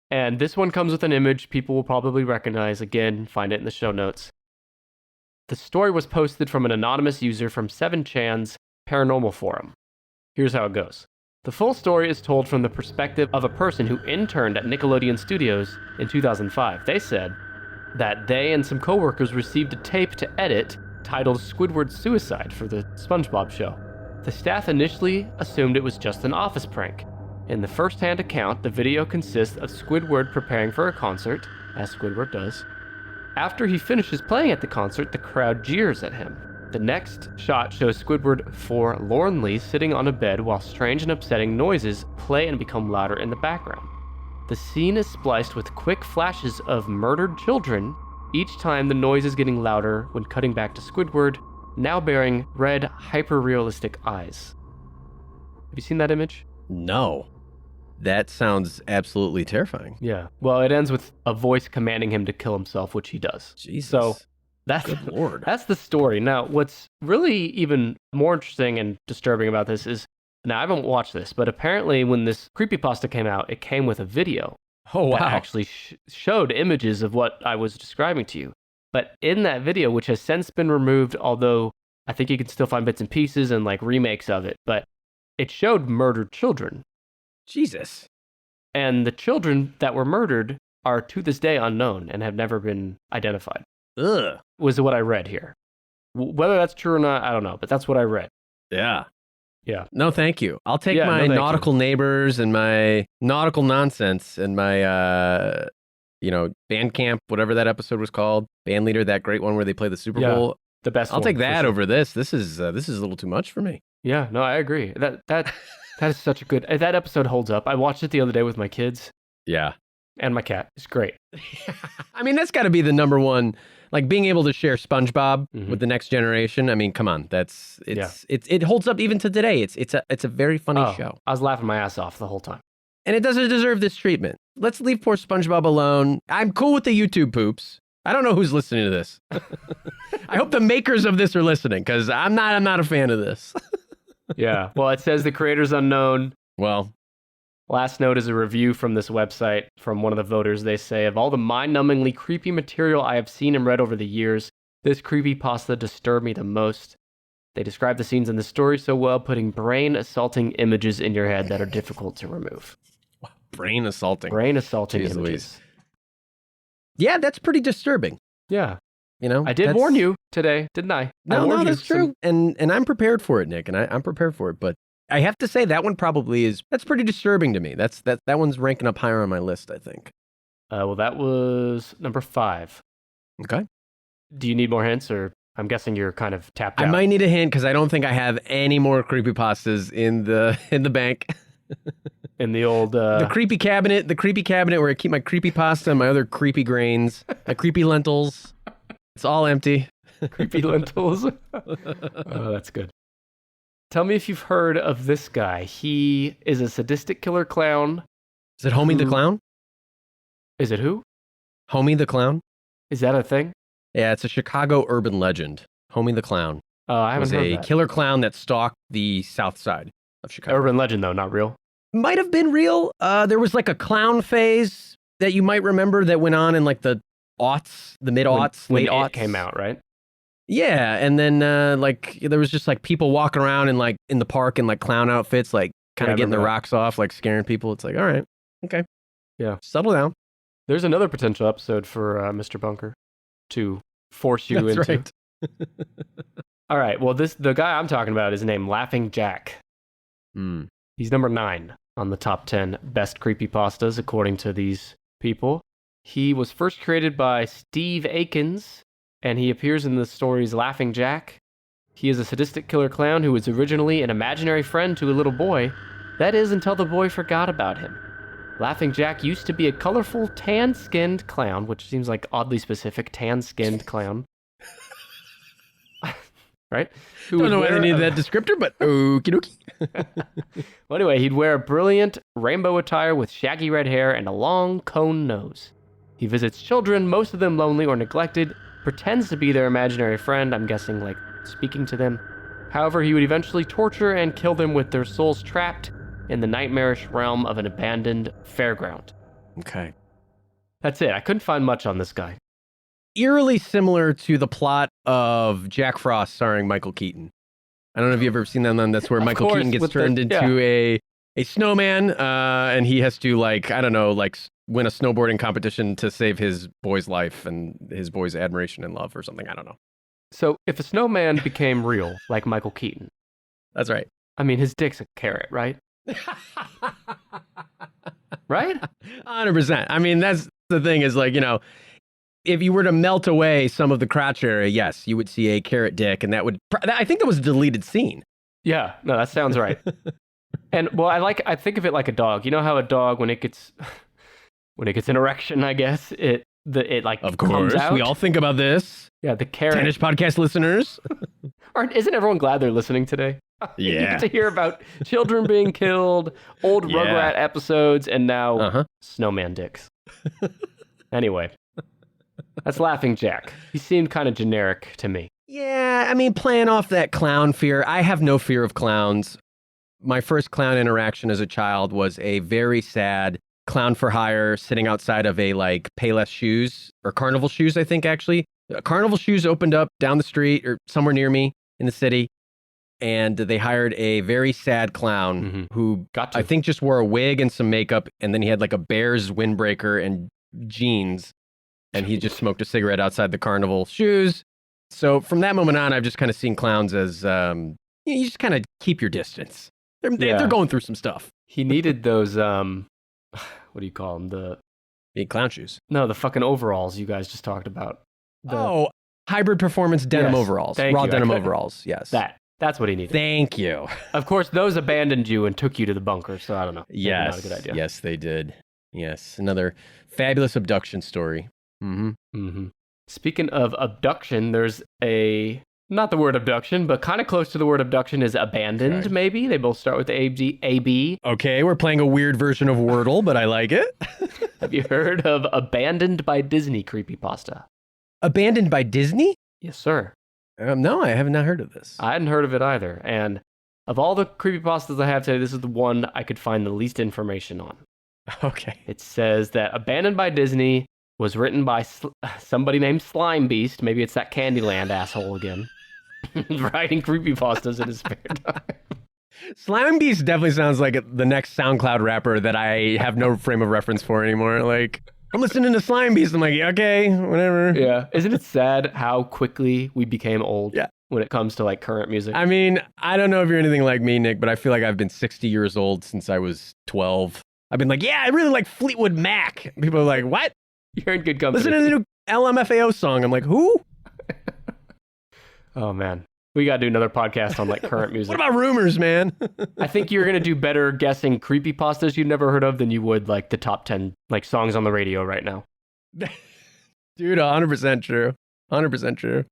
And this one comes with an image people will probably recognize. Again, find it in the show notes. The story was posted from an anonymous user from 7chan's paranormal forum. Here's how it goes. The full story is told from the perspective of a person who interned at Nickelodeon Studios in 2005. They said that they and some coworkers received a tape to edit titled Squidward's Suicide for the SpongeBob show. The staff initially assumed it was just an office prank. In the first-hand account, the video consists of Squidward preparing for a concert, as Squidward does. After he finishes playing at the concert, the crowd jeers at him. The next shot shows Squidward forlornly sitting on a bed while strange and upsetting noises play and become louder in the background. The scene is spliced with quick flashes of murdered children, each time the noise is getting louder when cutting back to Squidward, now bearing red, hyper-realistic eyes. Have you seen that image? No. That sounds absolutely terrifying. Yeah. Well, it ends with a voice commanding him to kill himself, which he does. Jesus. So that's the story. Now, what's really even more interesting and disturbing about this is, now I haven't watched this, but apparently when this creepypasta came out, it came with a video. Oh, wow. That actually showed images of what I was describing to you. But in that video, which has since been removed, although I think you can still find bits and pieces and like remakes of it, but it showed murdered children. Jesus. And the children that were murdered are to this day unknown and have never been identified. Ugh. Was what I read here. Whether that's true or not, I don't know, but that's what I read. Yeah. Yeah. No, thank you. I'll take my nautical neighbors and my nautical nonsense and my, band camp, whatever that episode was called. Band leader, that great one where they play the Super Bowl. The best I'll take that over this. This is a little too much for me. Yeah, no, I agree. That is such a good... That episode holds up. I watched it the other day with my kids. Yeah. And my cat. It's great. I mean, that's got to be the number one. Like being able to share SpongeBob Mhm. with the next generation. I mean, come on, it holds up even to today. It's a very funny show, I was laughing my ass off the whole time. and it doesn't deserve this treatment. Let's leave poor SpongeBob alone. I'm cool with the YouTube poops. I don't know who's listening to this. I hope the makers of this are listening because I'm not a fan of this. Yeah. Well, it says the creator's unknown. Well, Last note is a review from this website from one of the voters. They say, of all the mind-numbingly creepy material I have seen and read over the years, this creepypasta disturbed me the most. They describe the scenes in the story so well, putting brain-assaulting images in your head that are difficult to remove. brain assaulting. Brain-assaulting Jeez images. Louise. Yeah, that's pretty disturbing. Yeah. You know, I did That's- warn you today, didn't I? I No, warned you that's true. And I'm prepared for it, Nick, and I'm prepared for it. But I have to say that one probably that's pretty disturbing to me. That one's ranking up higher on my list, I think. Well, that was number 5. Okay. Do you need more hints, or I'm guessing you're kind of tapped I out? might need a hint because I don't think I have any more creepypastas in the bank. In the old... The creepy cabinet where I keep my creepypasta and my other creepy grains, my creepy lentils. It's all empty. creepy lentils. Oh, that's good. Tell me if you've heard of this guy. He is a sadistic killer clown. Is it Homie the Clown? Is it who? Homie the Clown? Is that a thing? Yeah, it's a Chicago urban legend. Homie the Clown I haven't was heard a that. killer clown that stalked the south side of Chicago. Urban legend, though, not real. Might have been real. There was like a clown phase that you might remember that went on in like the aughts, the mid-aughts, when late aughts. It came out, right? Yeah, and then like there was just like people walking around in like in the park in like clown outfits, like kind Yeah, I of getting their remember that. rocks off, like scaring people. It's like, all right, okay, Yeah. settle down. There's another potential episode for Mr. Bunker to force you That's into. right. All right. Well, the guy I'm talking about is named Laughing Jack. Hmm. He's number 9 on the top 10 best creepypastas, according to these people. He was first created by Steve Akins, and he appears in the stories Laughing Jack. He is a sadistic killer clown who was originally an imaginary friend to a little boy. That is, until the boy forgot about him. Laughing Jack used to be a colorful, tan-skinned clown, which seems like oddly specific, tan-skinned clown. Right? Who Don't would know why wear they needed a- that descriptor, but okie dokie. Well, anyway, he'd wear a brilliant rainbow attire with shaggy red hair and a long cone nose. He visits children, most of them lonely or neglected, pretends to be their imaginary friend, I'm guessing like speaking to them. However, he would eventually torture and kill them with their souls trapped in the nightmarish realm of an abandoned fairground. Okay. That's it. I couldn't find much on this guy. Eerily similar to the plot of Jack Frost starring Michael Keaton. I don't know if you've ever seen that one. That's where Of Michael course, Keaton gets with the- turned into a snowman, and he has to win a snowboarding competition to save his boy's life and his boy's admiration and love or something. I don't know. So, if a snowman became real, like Michael Keaton, That's right. I mean, his dick's a carrot, right? Right? 100%. I mean, that's the thing is like, if you were to melt away some of the crotch area, yes, you would see a carrot dick, and I think that was a deleted scene. Yeah, no, that sounds right. And well, I think of it like a dog. You know how a dog, when it gets an erection, I guess it Of comes course, out. we all think about this. Yeah, the carrot. Tennis podcast listeners. Isn't everyone glad they're listening today? You Yeah. get to hear about children being killed, old Yeah. Rugrat episodes, and now Uh-huh. snowman dicks. Anyway, that's Laughing Jack. He seemed kind of generic to me. Yeah, I mean, playing off that clown fear, I have no fear of clowns. My first clown interaction as a child was a very sad clown for hire sitting outside of a Payless Shoes or Carnival Shoes, I think actually. Carnival Shoes opened up down the street or somewhere near me in the city, and they hired a very sad clown who Got to. I think just wore a wig and some makeup, and then he had like a Bears windbreaker and jeans, and he just smoked a cigarette outside the Carnival Shoes. So from that moment on, I've just kind of seen clowns as you just kind of keep your distance. They're going through some stuff. He needed those what do you call them? Big clown shoes. The fucking overalls you guys just talked about. Hybrid performance denim Yes, overalls. thank Raw you. I denim couldn't- overalls. Yes. That's what he needed. Thank you. Of course, those abandoned you and took you to the bunker, so I don't know. Maybe Yes. Not a good idea. Yes, they did. Yes, another fabulous abduction story. Speaking of abduction, there's not the word abduction, but kind of close to the word abduction is abandoned, Okay. maybe. They both start with AB. Okay, we're playing a weird version of Wordle, but I like it. Have you heard of Abandoned by Disney creepypasta? Abandoned by Disney? Yes, sir. No, I have not heard of this. I hadn't heard of it either. And of all the creepypastas I have today, this is the one I could find the least information on. Okay. It says that Abandoned by Disney was written by somebody named Slime Beast. Maybe it's that Candyland asshole again. Writing creepypastas in his spare time. Slime Beast definitely sounds like the next SoundCloud rapper that I have no frame of reference for anymore. Like, I'm listening to Slime Beast. I'm like, yeah, okay, whatever. Yeah. Isn't it sad how quickly we became old Yeah. when it comes to like current music? I mean, I don't know if you're anything like me, Nick, but I feel like I've been 60 years old since I was 12. I've been like, yeah, I really like Fleetwood Mac. People are like, what? You're in good company. Listen to the new LMFAO song. I'm like, who? Oh, man. We got to do another podcast on like current music. What about Rumors, man? I think you're going to do better guessing creepypastas you've never heard of than you would like the top 10 like songs on the radio right now. Dude, 100% true. 100% true.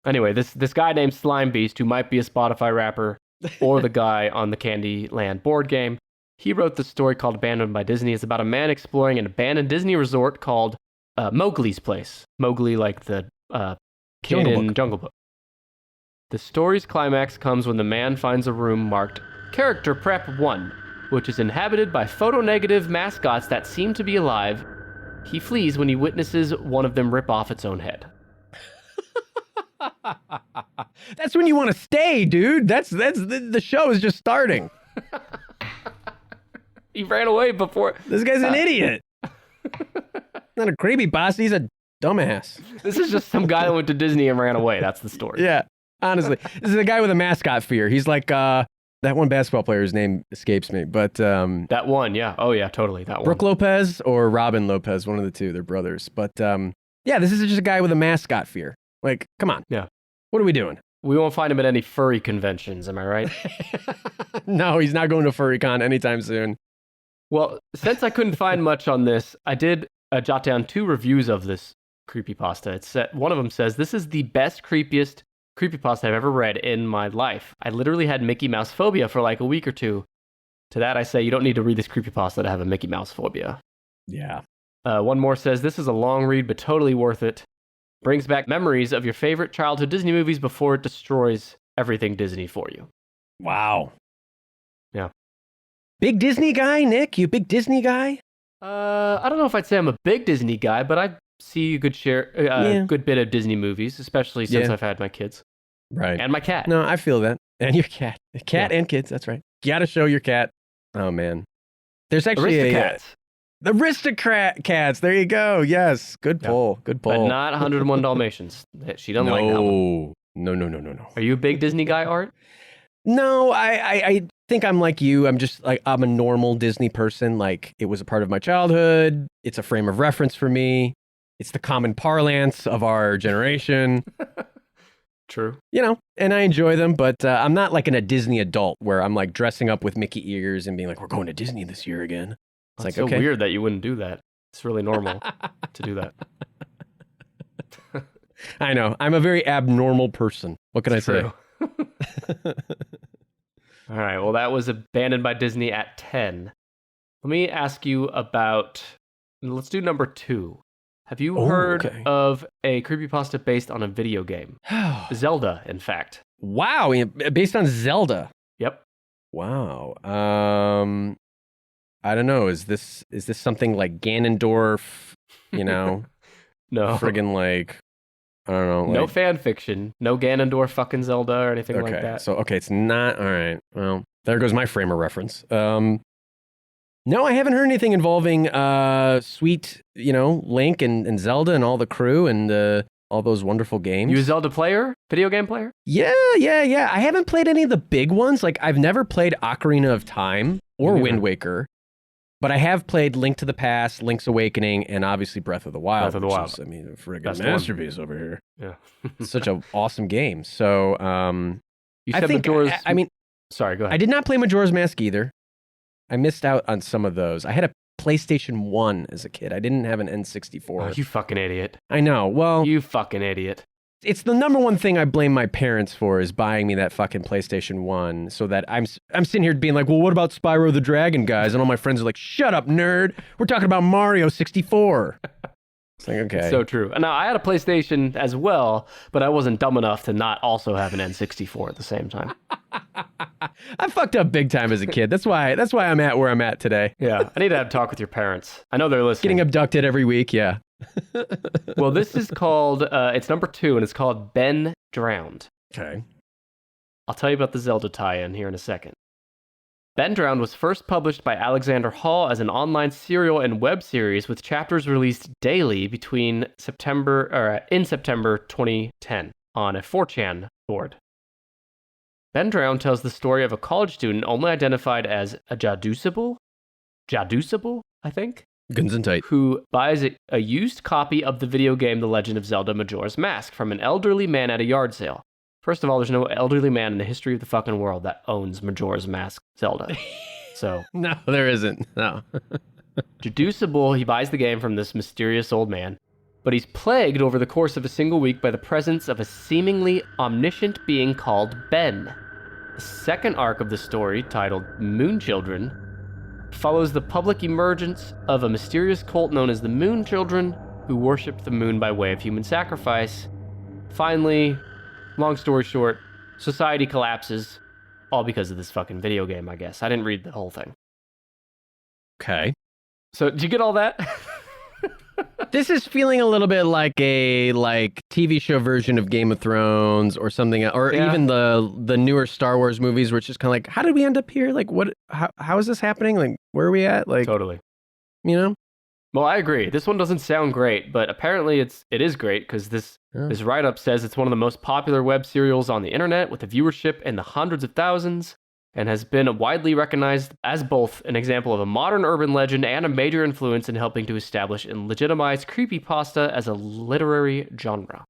Anyway, this guy named Slime Beast, who might be a Spotify rapper or the guy on the Candyland board game, he wrote this story called Abandoned by Disney. It's about a man exploring an abandoned Disney resort called Mowgli's Place. Mowgli, like the kid Jungle in Book. Jungle Book. The story's climax comes when the man finds a room marked Character Prep 1, which is inhabited by photonegative mascots that seem to be alive. He flees when he witnesses one of them rip off its own head. That's when you want to stay, dude. That's the show is just starting. He ran away before. This guy's an idiot. Not a creepypasta. He's a dumbass. This is just some guy that went to Disney and ran away. That's the story. Yeah, honestly, this is a guy with a mascot fear. He's like that one basketball player's name escapes me, but That one, yeah. Oh, yeah, totally. That one. Brooke Lopez or Robin Lopez, one of the two. They're brothers. But yeah, this is just a guy with a mascot fear. Like, come on. Yeah. What are we doing? We won't find him at any furry conventions, am I right? No, he's not going to FurryCon anytime soon. Well, since I couldn't find much on this, I did jot down 2 reviews of this creepypasta. One of them says, "This is the best, creepiest creepypasta I've ever read in my life. I literally had Mickey Mouse phobia for like a week or two." To that I say, you don't need to read this creepypasta to have a Mickey Mouse phobia. Yeah. One more says, "This is a long read, but totally worth it. Brings back memories of your favorite childhood Disney movies before it destroys everything Disney for you." Wow. Yeah. Big Disney guy, Nick? You a big Disney guy? I don't know if I'd say I'm a big Disney guy, but I see a good good bit of Disney movies, especially since I've had my kids. Right. And my cat. No, I feel that. And your cat. Cat and kids, that's right. You gotta show your cat. Oh, man. There's actually Aristocats. the aristocrat cats. There you go. Yes. Good pull. Good pull. But not 101 Dalmatians. She doesn't like that one. No. Are you a big Disney guy, Art? No, I think I'm like you. I'm just like, I'm a normal Disney person. Like, it was a part of my childhood. It's a frame of reference for me. It's the common parlance of our generation. True. You know, and I enjoy them, but I'm not like a Disney adult where I'm like dressing up with Mickey ears and being like, we're going to Disney this year again. It's It's like, so okay. weird that you wouldn't do that. It's really normal to do that. I know. I'm a very abnormal person. What can I say? True. All right. Well, that was Abandoned by Disney at 10. Let me ask you about, let's do number 2. Have you heard okay. of a creepypasta based on a video game? Zelda, in fact. Wow. Based on Zelda. Yep. Wow. I don't know. Is this something like Ganondorf? You know, No. friggin' like, I don't know. No Like, fan fiction. No Ganondorf fucking Zelda or anything like that. So it's not. All right. Well, there goes my frame of reference. No, I haven't heard anything involving sweet, Link and Zelda and all the crew and all those wonderful games. You a Zelda player? Video game player? Yeah. I haven't played any of the big ones. Like, I've never played Ocarina of Time or Me neither. Wind Waker, but I have played Link to the Past, Link's Awakening, and obviously Breath of the Wild. Breath of the which Wild. is, a friggin' Best one. masterpiece over here. Yeah. It's such an awesome game. So, You I said think, Majora's... I mean, Sorry, go ahead. I did not play Majora's Mask either. I missed out on some of those. I had a PlayStation 1 as a kid. I didn't have an N64. Oh, you fucking idiot. I know. Well, You fucking idiot. it's the number one thing I blame my parents for is buying me that fucking PlayStation 1 so that I'm sitting here being like, well, what about Spyro the Dragon, guys? And all my friends are like, shut up, nerd. We're talking about Mario 64. It's like, okay. So true. And now I had a PlayStation as well, but I wasn't dumb enough to not also have an N64 at the same time. I fucked up big time as a kid. That's why I'm at where I'm at today. Yeah, I need to have a talk with your parents. I know they're listening. Getting abducted every week, yeah. Well, this is called, it's number 2, and it's called Ben Drowned. Okay. I'll tell you about the Zelda tie-in here in a second. Ben Drowned was first published by Alexander Hall as an online serial and web series with chapters released daily in September 2010 on a 4chan board. Ben Drowned tells the story of a college student only identified as a Jadusable, I think, Gesundheit. who buys a used copy of the video game The Legend of Zelda Majora's Mask from an elderly man at a yard sale. First of all, there's no elderly man in the history of the fucking world that owns Majora's Mask Zelda. So, No, there isn't. No. Deducible, he buys the game from this mysterious old man, but he's plagued over the course of a single week by the presence of a seemingly omniscient being called Ben. The second arc of the story, titled Moon Children, follows the public emergence of a mysterious cult known as the Moon Children, who worship the moon by way of human sacrifice. Finally, long story short, society collapses, all because of this fucking video game, I guess. I didn't read the whole thing. Okay. So, did you get all that? This is feeling a little bit like a TV show version of Game of Thrones or something, or Yeah. even the newer Star Wars movies, where it's just kind of like, how did we end up here? Like, what? How is this happening? Like, where are we at? Like, Totally. you know? Well, I agree. This one doesn't sound great, but apparently it is great because this write-up says it's one of the most popular web serials on the internet with a viewership in the hundreds of thousands, and has been widely recognized as both an example of a modern urban legend and a major influence in helping to establish and legitimize creepypasta as a literary genre.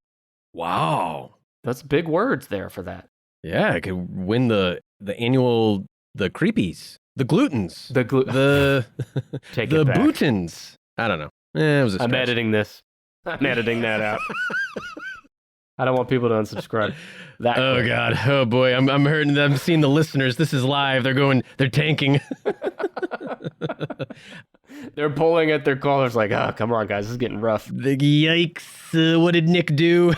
Wow. That's big words there for that. Yeah, it could win the annual the creepies, the glutens, the Take the it back. bootins. I don't know. It was a I'm stretch. editing this. I'm editing that out. I don't want people to unsubscribe. That Oh quick. God! Oh boy! I'm hurting. I'm seeing the listeners. This is live. They're tanking. They're pulling at their collars like, oh, come on, guys, this is getting rough. The yikes! What did Nick do?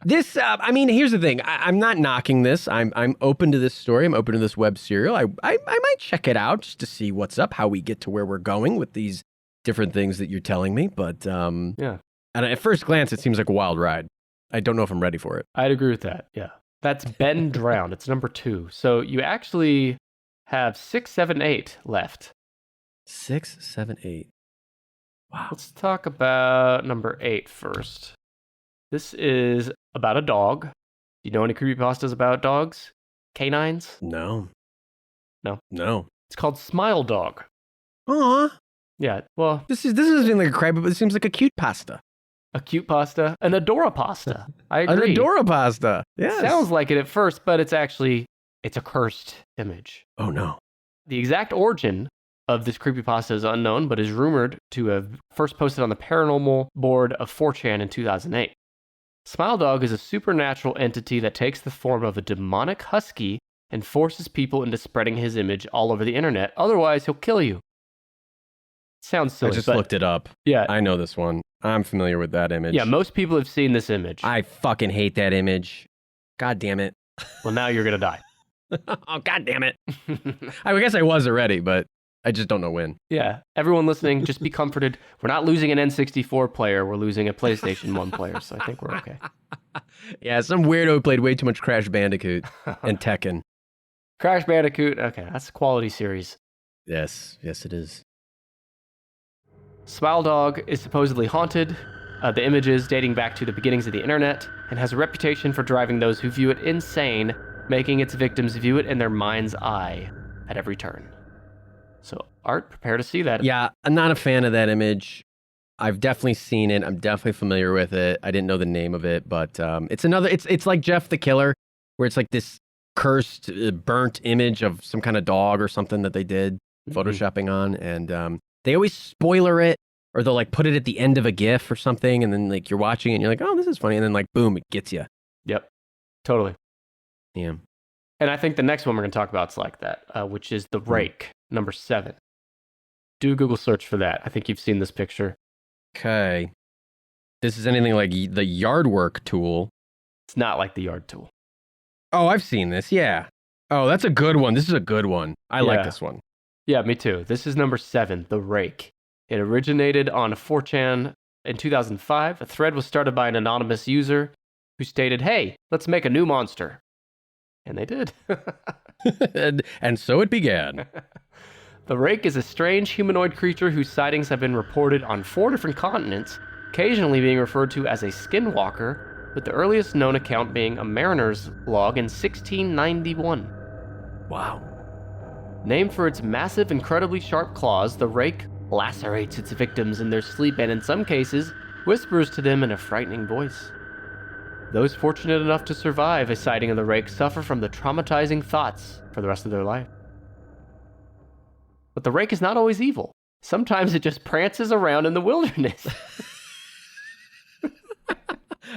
This. I mean, here's the thing. I'm not knocking this. I'm open to this story. I'm open to this web serial. I might check it out just to see what's up, how we get to where we're going with these different things that you're telling me. But Yeah, and at first glance, it seems like a wild ride. I don't know if I'm ready for it. I'd agree with that. Yeah. That's Ben Drowned. It's number 2. So you actually have 6, 7, 8 left. 6, 7, 8. Wow. Let's talk about number 8 first. This is about a dog. Do you know any creepypastas about dogs? Canines? No. No. No. It's called Smile Dog. Aw. Yeah, well, This isn't like a crab, but it seems like a cute pasta. a cute pasta, an Adora pasta. I An agree. Adora pasta. Yeah. Sounds like it at first, but it's a cursed image. Oh no. The exact origin of this creepypasta is unknown, but is rumored to have first posted on the paranormal board of 4chan in 2008. Smile Dog is a supernatural entity that takes the form of a demonic husky and forces people into spreading his image all over the internet. Otherwise, he'll kill you. Sounds silly. I just but looked it up. Yeah, I know this one. I'm familiar with that image. yeah. Most people have seen this image. I fucking hate that image. God damn it. Well, now you're gonna die. Oh, God damn it. I guess I was already, but I just don't know when. Yeah, everyone listening, just be comforted. We're not losing an N64 player. We're losing a PlayStation 1 player, so I think we're okay. Yeah, some weirdo played way too much Crash Bandicoot and Tekken. Crash Bandicoot. Okay, that's a quality series. Yes, it is. Smile Dog is supposedly haunted, the images dating back to the beginnings of the internet, and has a reputation for driving those who view it insane, making its victims view it in their mind's eye at every turn. So, Art, prepare to see that. Yeah, I'm not a fan of that image. I've definitely seen it. I'm definitely familiar with it. I didn't know the name of it, but it's like Jeff the Killer, where it's like this cursed, burnt image of some kind of dog or something that they did. photoshopping on, and they always spoiler it, or they'll like put it at the end of a GIF or something, and then like you're watching it and you're like, oh, this is funny, and then like boom, it gets you. Yep, totally. Yeah. And I think the next one we're going to talk about is like that, which is The Rake, number 7. Do Google search for that. I think you've seen this picture. Okay. This is anything like the yard work tool. It's not like the yard tool. Oh, I've seen this. Yeah. Oh, that's a good one. This is a good one. I like this one. Yeah, me too. This is number 7, The Rake. It originated on 4chan in 2005. A thread was started by an anonymous user who stated, hey, let's make a new monster. And they did. and so it began. The Rake is a strange humanoid creature whose sightings have been reported on 4 different continents, occasionally being referred to as a skinwalker, with the earliest known account being a mariner's log in 1691. Wow. Named for its massive, incredibly sharp claws, the Rake lacerates its victims in their sleep and, in some cases, whispers to them in a frightening voice. Those fortunate enough to survive a sighting of the Rake suffer from the traumatizing thoughts for the rest of their life. But the Rake is not always evil. Sometimes it just prances around in the wilderness.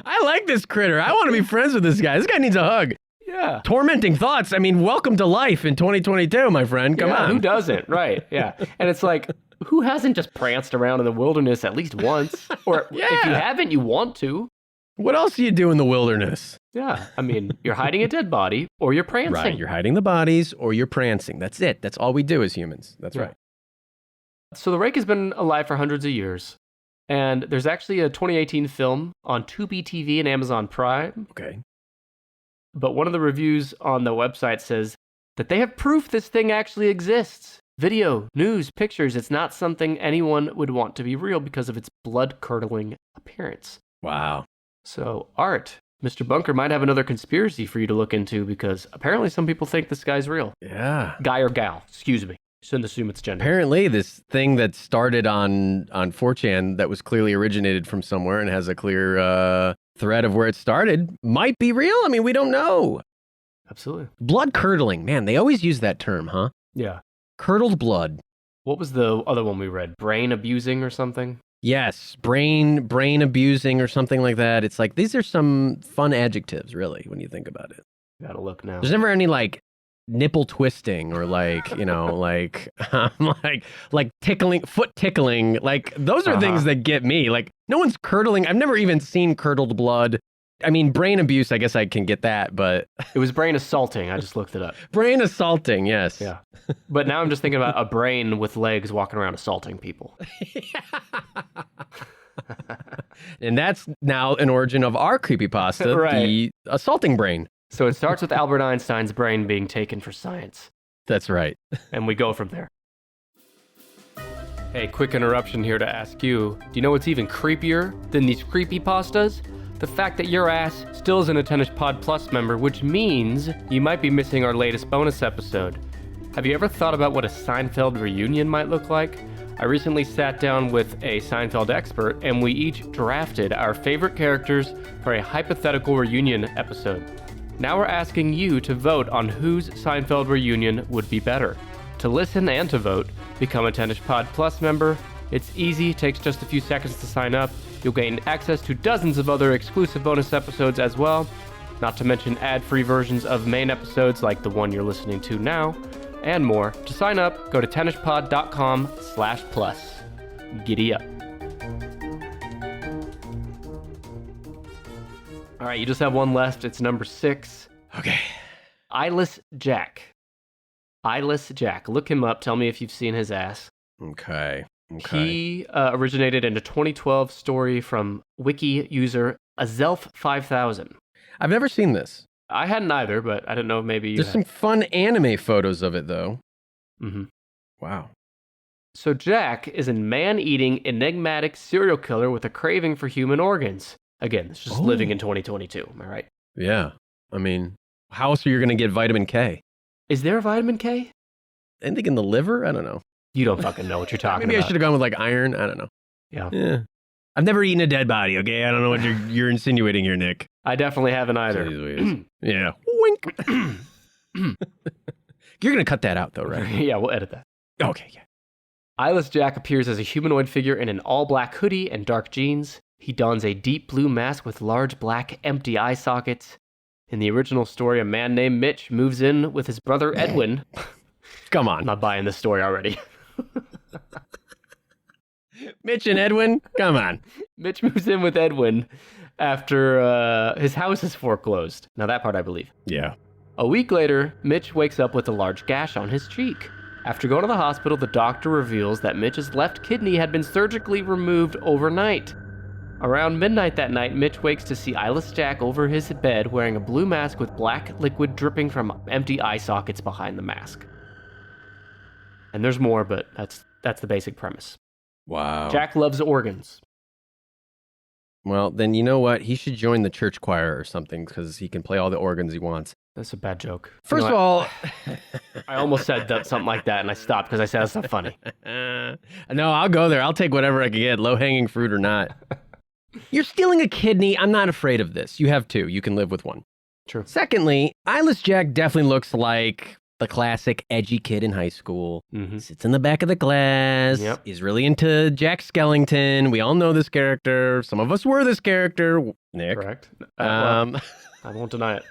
I like this critter. I want to be friends with this guy. This guy needs a hug. Yeah. Tormenting thoughts. I mean, welcome to life in 2022, my friend. Come on. Who doesn't? Right. Yeah. And it's like, who hasn't just pranced around in the wilderness at least once? Or if you haven't, you want to. What else do you do in the wilderness? Yeah. I mean, you're hiding a dead body or you're prancing. Right. You're hiding the bodies or you're prancing. That's it. That's all we do as humans. That's right. So the Rake has been alive for hundreds of years. And there's actually a 2018 film on Tubi TV and Amazon Prime. Okay. But one of the reviews on the website says that they have proof this thing actually exists. Video, news, pictures. It's not something anyone would want to be real because of its blood-curdling appearance. Wow. So, Art, Mr. Bunker might have another conspiracy for you to look into because apparently some people think this guy's real. Yeah. Guy or gal, excuse me. Shouldn't assume it's gender. Apparently, this thing that started on 4chan that was clearly originated from somewhere and has a clear thread of where it started might be real. I mean, we don't know. Absolutely. Blood curdling. Man, they always use that term, huh? Yeah. Curdled blood. What was the other one we read? Brain abusing or something? Yes, brain abusing or something like that. It's like, these are some fun adjectives, really, when you think about it. Gotta look now. There's never any, like, nipple twisting or, like, you know, like tickling, foot tickling. Like, those are things that get me. Like, no one's curdling. I've never even seen curdled blood. I mean, brain abuse, I guess I can get that, but... It was brain assaulting. I just looked it up. Brain assaulting, yes. Yeah. But now I'm just thinking about a brain with legs walking around assaulting people. And that's now an origin of our creepypasta, Right. The assaulting brain. So it starts with Albert Einstein's brain being taken for science. That's right. And we go from there. Hey, quick interruption here to ask you, do you know what's even creepier than these creepypastas? The fact that your ass still isn't a Tennis Pod Plus member, which means you might be missing our latest bonus episode. Have you ever thought about what a Seinfeld reunion might look like? I recently sat down with a Seinfeld expert and we each drafted our favorite characters for a hypothetical reunion episode. Now we're asking you to vote on whose Seinfeld reunion would be better. To listen and to vote, become a Tennis Pod Plus member. It's easy, takes just a few seconds to sign up. You'll gain access to dozens of other exclusive bonus episodes as well, not to mention ad-free versions of main episodes like the one you're listening to now, and more. To sign up, go to tennispod.com/plus. Giddy up. All right, you just have one left. It's number 6. Okay. Eyeless Jack. Eyeless Jack. Look him up. Tell me if you've seen his ass. Okay. He originated in a 2012 story from wiki user Azelf5000. I've never seen this. I hadn't either, but I didn't know if maybe you There's some fun anime photos of it, though. Mm-hmm. Wow. So Jack is a man-eating, enigmatic serial killer with a craving for human organs. Again, it's just living in 2022, am I right? Yeah. I mean, how else are you going to get vitamin K? Is there a vitamin K? Anything in the liver? I don't know. You don't fucking know what you're talking Maybe about. I should have gone with like iron. I don't know. Yeah. I've never eaten a dead body, okay? I don't know what you're insinuating here, Nick. I definitely haven't either. Yeah. Wink. You're going to cut that out, though, right? Yeah, we'll edit that. Okay, yeah. Eyeless Jack appears as a humanoid figure in an all-black hoodie and dark jeans. He dons a deep blue mask with large black empty eye sockets. In the original story, a man named Mitch moves in with his brother Edwin. Come I'm on. not buying this story already. Mitch and Edwin, come on. Mitch moves in with Edwin after his house is foreclosed. Now that part I believe. Yeah. A week later, Mitch wakes up with a large gash on his cheek. After going to the hospital, the doctor reveals that Mitch's left kidney had been surgically removed overnight. Around midnight that night, Mitch wakes to see Eyeless Jack over his bed wearing a blue mask with black liquid dripping from empty eye sockets behind the mask. And there's more, but that's the basic premise. Wow. Jack loves organs. Well, then you know what? He should join the church choir or something because he can play all the organs he wants. That's a bad joke. First of all, I almost said something like that and I stopped because I said that's not funny. no, I'll go there. I'll take whatever I can get, low-hanging fruit or not. You're stealing a kidney. I'm not afraid of this. You have two. You can live with one. True. Secondly, Eyeless Jack definitely looks like the classic edgy kid in high school. Mm-hmm. Sits in the back of the class. Yep. Is really into Jack Skellington. We all know this character. Some of us were this character. Nick. Correct. Um, I won't deny it.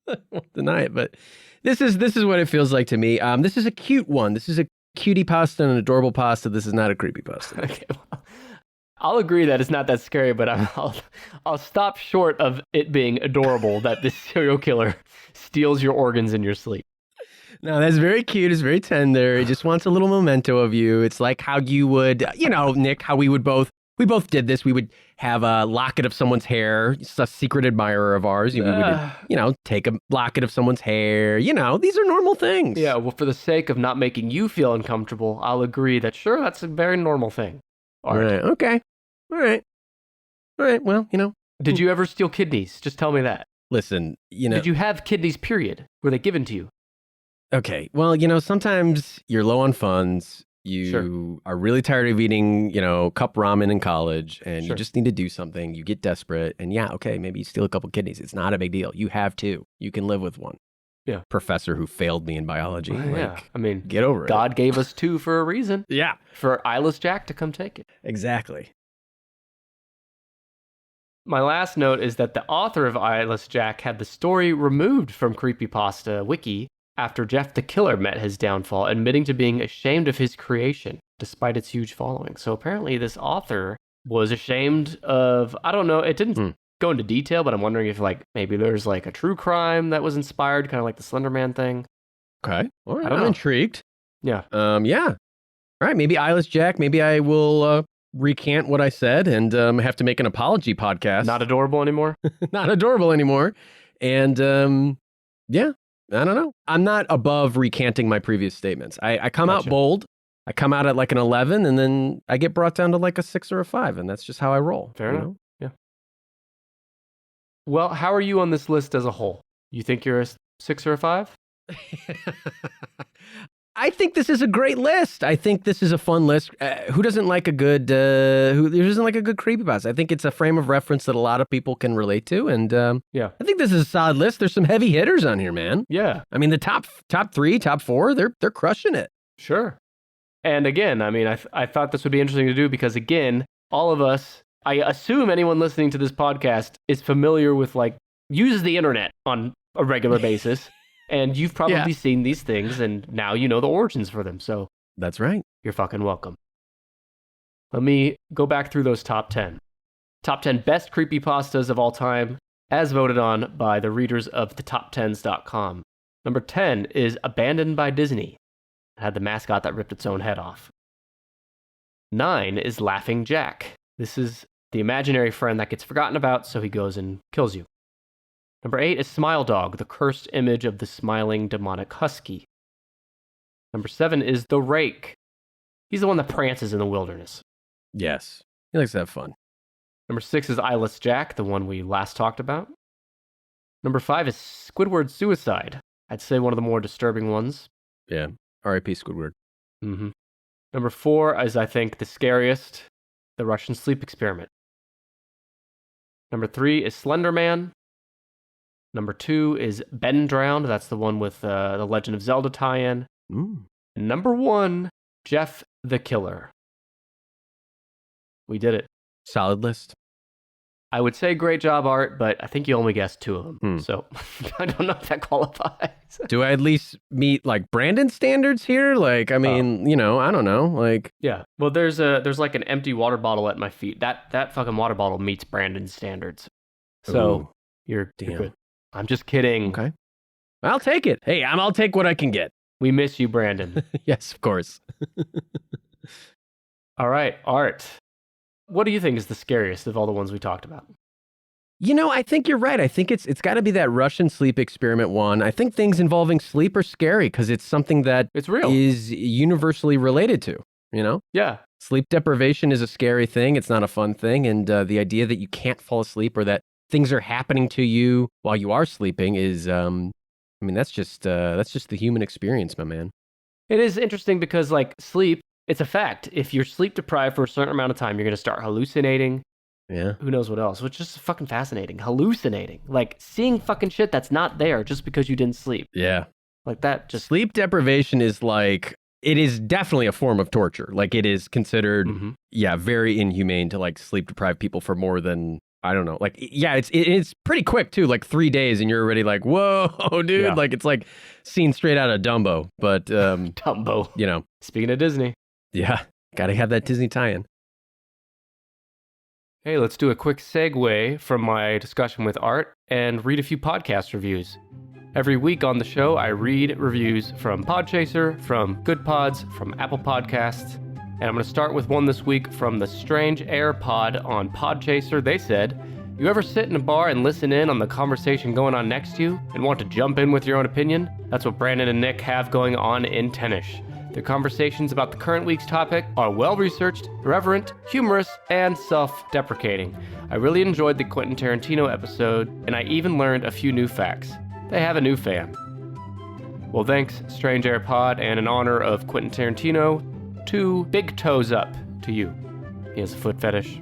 I won't deny it, but this is what it feels like to me. This is a cute one. This is a cutie pasta and an adorable pasta. This is not a creepy pasta. Okay, well, I'll agree that it's not that scary, but I'll stop short of it being adorable that this serial killer steals your organs in your sleep. No, that's very cute. It's very tender. It just wants a little memento of you. It's like how you would, Nick, how we both did this. We would have a locket of someone's hair. It's a secret admirer of ours. We would, take a locket of someone's hair. These are normal things. Yeah, well, for the sake of not making you feel uncomfortable, I'll agree that sure, that's a very normal thing. All right. Okay. All right. Well, Did you ever steal kidneys? Just tell me that. listen, Did you have kidneys, period? Were they given to you? Okay. Well, sometimes you're low on funds. You are really tired of eating, cup ramen in college, and you just need to do something. You get desperate, and maybe you steal a couple kidneys. It's not a big deal. You have two. You can live with one. Yeah. Professor who failed me in biology. Yeah. I mean, get over it. God gave us two for a reason. Yeah. For Eyeless Jack to come take it. Exactly. My last note is that the author of Eyeless Jack had the story removed from Creepypasta Wiki after Jeff the Killer met his downfall, admitting to being ashamed of his creation, despite its huge following. So apparently this author was ashamed of, I don't know, it didn't go into detail, but I'm wondering if maybe there's a true crime that was inspired, kind of like the Slender Man thing. Okay. All right. I don't I'm know. intrigued. Yeah. Yeah. All right. Maybe Eyeless Jack. Maybe I will recant what I said and have to make an apology podcast. Not adorable anymore? Not adorable anymore. And yeah. I don't know. I'm not above recanting my previous statements. I come out bold. I come out at an 11, and then I get brought down to a 6 or a 5, and that's just how I roll. Fair enough. Yeah. Well, how are you on this list as a whole? You think you're a 6 or a 5? I think this is a great list. I think this is a fun list. Who doesn't like a good creepypasta? I think it's a frame of reference that a lot of people can relate to, and yeah, I think this is a solid list. There's some heavy hitters on here, man. Yeah, I mean the top 3, top 4, they're crushing it. Sure. And again, I mean, I thought this would be interesting to do because again, all of us, I assume anyone listening to this podcast is familiar with uses the internet on a regular basis. And you've probably seen these things, and now you know the origins for them. So that's right. You're fucking welcome. Let me go back through those top 10. Top 10 best creepypastas of all time, as voted on by the readers of thetop10s.com. Number 10 is Abandoned by Disney. It had the mascot that ripped its own head off. 9 is Laughing Jack. This is the imaginary friend that gets forgotten about, so he goes and kills you. Number 8 is Smile Dog, the cursed image of the smiling demonic husky. Number 7 is The Rake. He's the one that prances in the wilderness. Yes. He likes to have fun. Number 6 is Eyeless Jack, the one we last talked about. Number 5 is Squidward Suicide. I'd say one of the more disturbing ones. Yeah. R.I.P. Squidward. Mm-hmm. Number 4 is, I think, the scariest, the Russian sleep experiment. Number 3 is Slender Man. Number 2 is Ben Drowned. That's the one with the Legend of Zelda tie-in. Mm. And number 1 Jeff the Killer. We did it. Solid list. I would say great job, Art, but I think you only guessed 2 of them. So I don't know if that qualifies. Do I at least meet like Brandon standards here? Like, I mean, I don't know. Like, yeah. Well, there's like an empty water bottle at my feet. That fucking water bottle meets Brandon's standards. So you're good. I'm just kidding. Okay. I'll take it. Hey, I'll take what I can get. We miss you, Brandon. Yes, of course. All right, Art. What do you think is the scariest of all the ones we talked about? I think you're right. I think it's got to be that Russian sleep experiment one. I think things involving sleep are scary because it's something that it's real. Is universally related to, Yeah. Sleep deprivation is a scary thing. It's not a fun thing. And the idea that you can't fall asleep or that things are happening to you while you are sleeping is, that's just the human experience, my man. It is interesting because like sleep, it's a fact. If you're sleep deprived for a certain amount of time, you're going to start hallucinating. Yeah. Who knows what else, which is just fucking fascinating. Hallucinating. Like seeing fucking shit that's not there just because you didn't sleep. Yeah. Like that just... Sleep deprivation is like, it is definitely a form of torture. Like it is considered, very inhumane to like sleep deprive people for more than, I don't know. Like, yeah, it's pretty quick too. Like 3 days and you're already like, whoa, dude. Yeah. Like it's like scene straight out of Dumbo. But, Dumbo. Speaking of Disney. Yeah. Got to have that Disney tie-in. Hey, let's do a quick segue from my discussion with Art and read a few podcast reviews. Every week on the show, I read reviews from Podchaser, from Good Pods, from Apple Podcasts, and I'm going to start with one this week from the Strange Air Pod on Podchaser. They said, "You ever sit in a bar and listen in on the conversation going on next to you and want to jump in with your own opinion? That's what Brandon and Nick have going on in Tennish. The conversations about the current week's topic are well-researched, irreverent, humorous, and self-deprecating. I really enjoyed the Quentin Tarantino episode, and I even learned a few new facts. They have a new fan." Well, thanks, Strange Air Pod, and in honor of Quentin Tarantino, 2 big toes up to you. He has a foot fetish,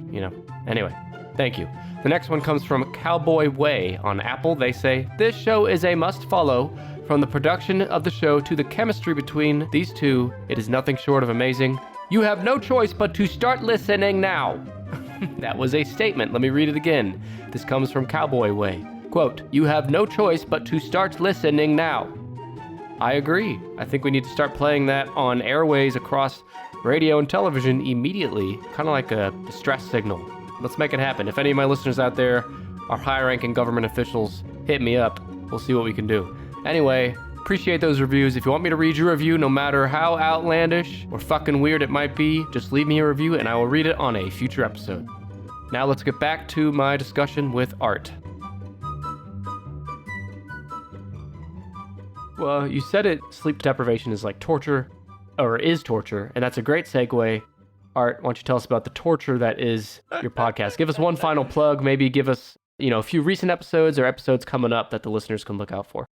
Anyway, thank you. The next one comes from Cowboy Way on Apple. They say, "This show is a must-follow. From the production of the show to the chemistry between these two, it is nothing short of amazing. You have no choice but to start listening now." That was a statement. Let me read it again. This comes from Cowboy Way. Quote, "You have no choice but to start listening now." I agree. I think we need to start playing that on airways across radio and television immediately, kind of like a distress signal. Let's make it happen. If any of my listeners out there are high-ranking government officials, hit me up. We'll see what we can do. Anyway, appreciate those reviews. If you want me to read your review, no matter how outlandish or fucking weird it might be, just leave me a review and I will read it on a future episode. Now let's get back to my discussion with Art. Well, you said it, sleep deprivation is like torture, or is torture, and that's a great segue. Art, why don't you tell us about the torture that is your podcast? Give us one final plug, maybe give us, a few recent episodes or episodes coming up that the listeners can look out for.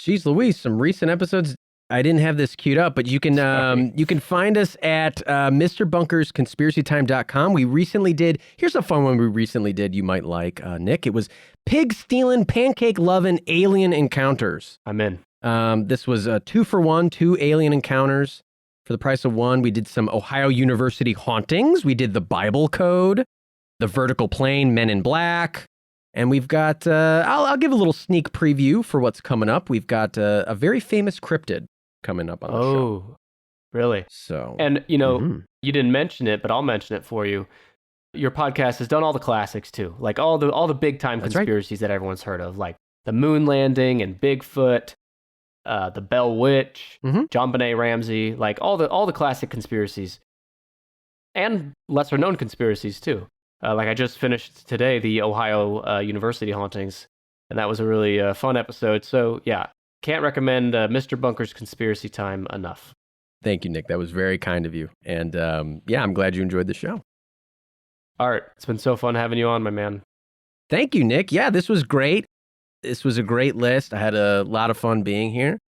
Jeez Louise, some recent episodes. I didn't have this queued up, but you can find us at MrBunkersConspiracyTime.com. We recently did, here's a fun one we recently did you might like, Nick. It was Pig Stealing, Pancake Lovin' Alien Encounters. I'm in. This was a 2-for-1, 2 alien encounters for the price of 1. We did some Ohio University hauntings. We did the Bible Code, the Vertical Plane, Men in Black. And we've got, I'll give a little sneak preview for what's coming up. We've got a very famous cryptid coming up on the show. Oh, really? So, and you didn't mention it, but I'll mention it for you. Your podcast has done all the classics too, like all the big time conspiracies that everyone's heard of, like the moon landing and Bigfoot, the Bell Witch, John Benet Ramsey, like all the classic conspiracies, and lesser known conspiracies too. Like I just finished today the Ohio University hauntings, and that was a really fun episode. So yeah, can't recommend Mr. Bunker's Conspiracy Time enough. Thank you, Nick. That was very kind of you. And I'm glad you enjoyed the show. Art, it's been so fun having you on, my man. Thank you, Nick. Yeah, this was great. This was a great list. I had a lot of fun being here.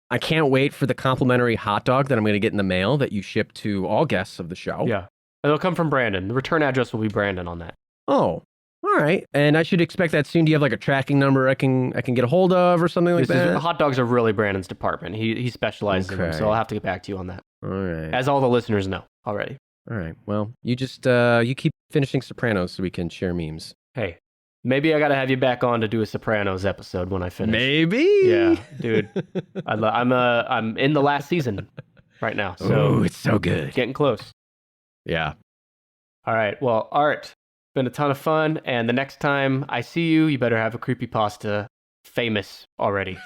I can't wait for the complimentary hot dog that I'm going to get in the mail that you ship to all guests of the show. Yeah. It'll come from Brandon. The return address will be Brandon on that. Oh, All right. And I should expect that soon. Do you have like a tracking number I can get a hold of or something like that? Hot dogs are really Brandon's department. He specializes in them, so I'll have to get back to you on that. All right. As all the listeners know already. All right. Well, you just you keep finishing Sopranos so we can share memes. Hey, maybe I got to have you back on to do a Sopranos episode when I finish. Maybe. Yeah, dude. I'm in the last season right now. So it's so good. Getting close. Yeah. All right. Well, Art, been a ton of fun. And the next time I see you, you better have a creepypasta famous already.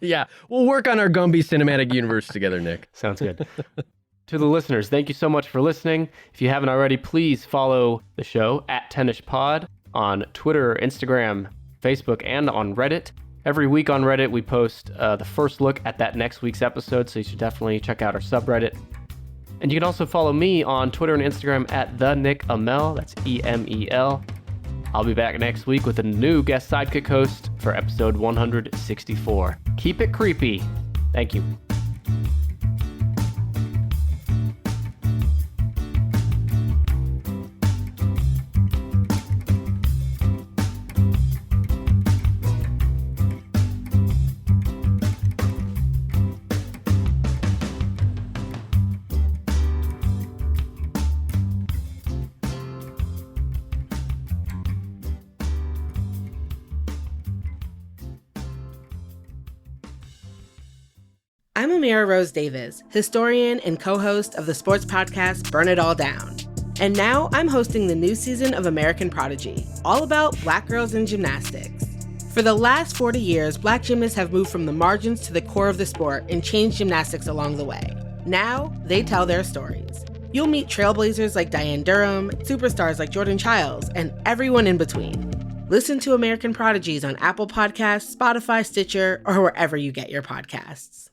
Yeah. We'll work on our Gumby cinematic universe together, Nick. Sounds good. To the listeners, thank you so much for listening. If you haven't already, please follow the show at TenishPod on Twitter, Instagram, Facebook, and on Reddit. Every week on Reddit, we post the first look at that next week's episode, so you should definitely check out our subreddit. And you can also follow me on Twitter and Instagram at TheNickEmel. That's EMEL. I'll be back next week with a new guest sidekick host for episode 164. Keep it creepy. Thank you. I'm Amira Rose Davis, historian and co-host of the sports podcast Burn It All Down. And now I'm hosting the new season of American Prodigy, all about Black girls in gymnastics. For the last 40 years, Black gymnasts have moved from the margins to the core of the sport and changed gymnastics along the way. Now, they tell their stories. You'll meet trailblazers like Diane Durham, superstars like Jordan Childs, and everyone in between. Listen to American Prodigies on Apple Podcasts, Spotify, Stitcher, or wherever you get your podcasts.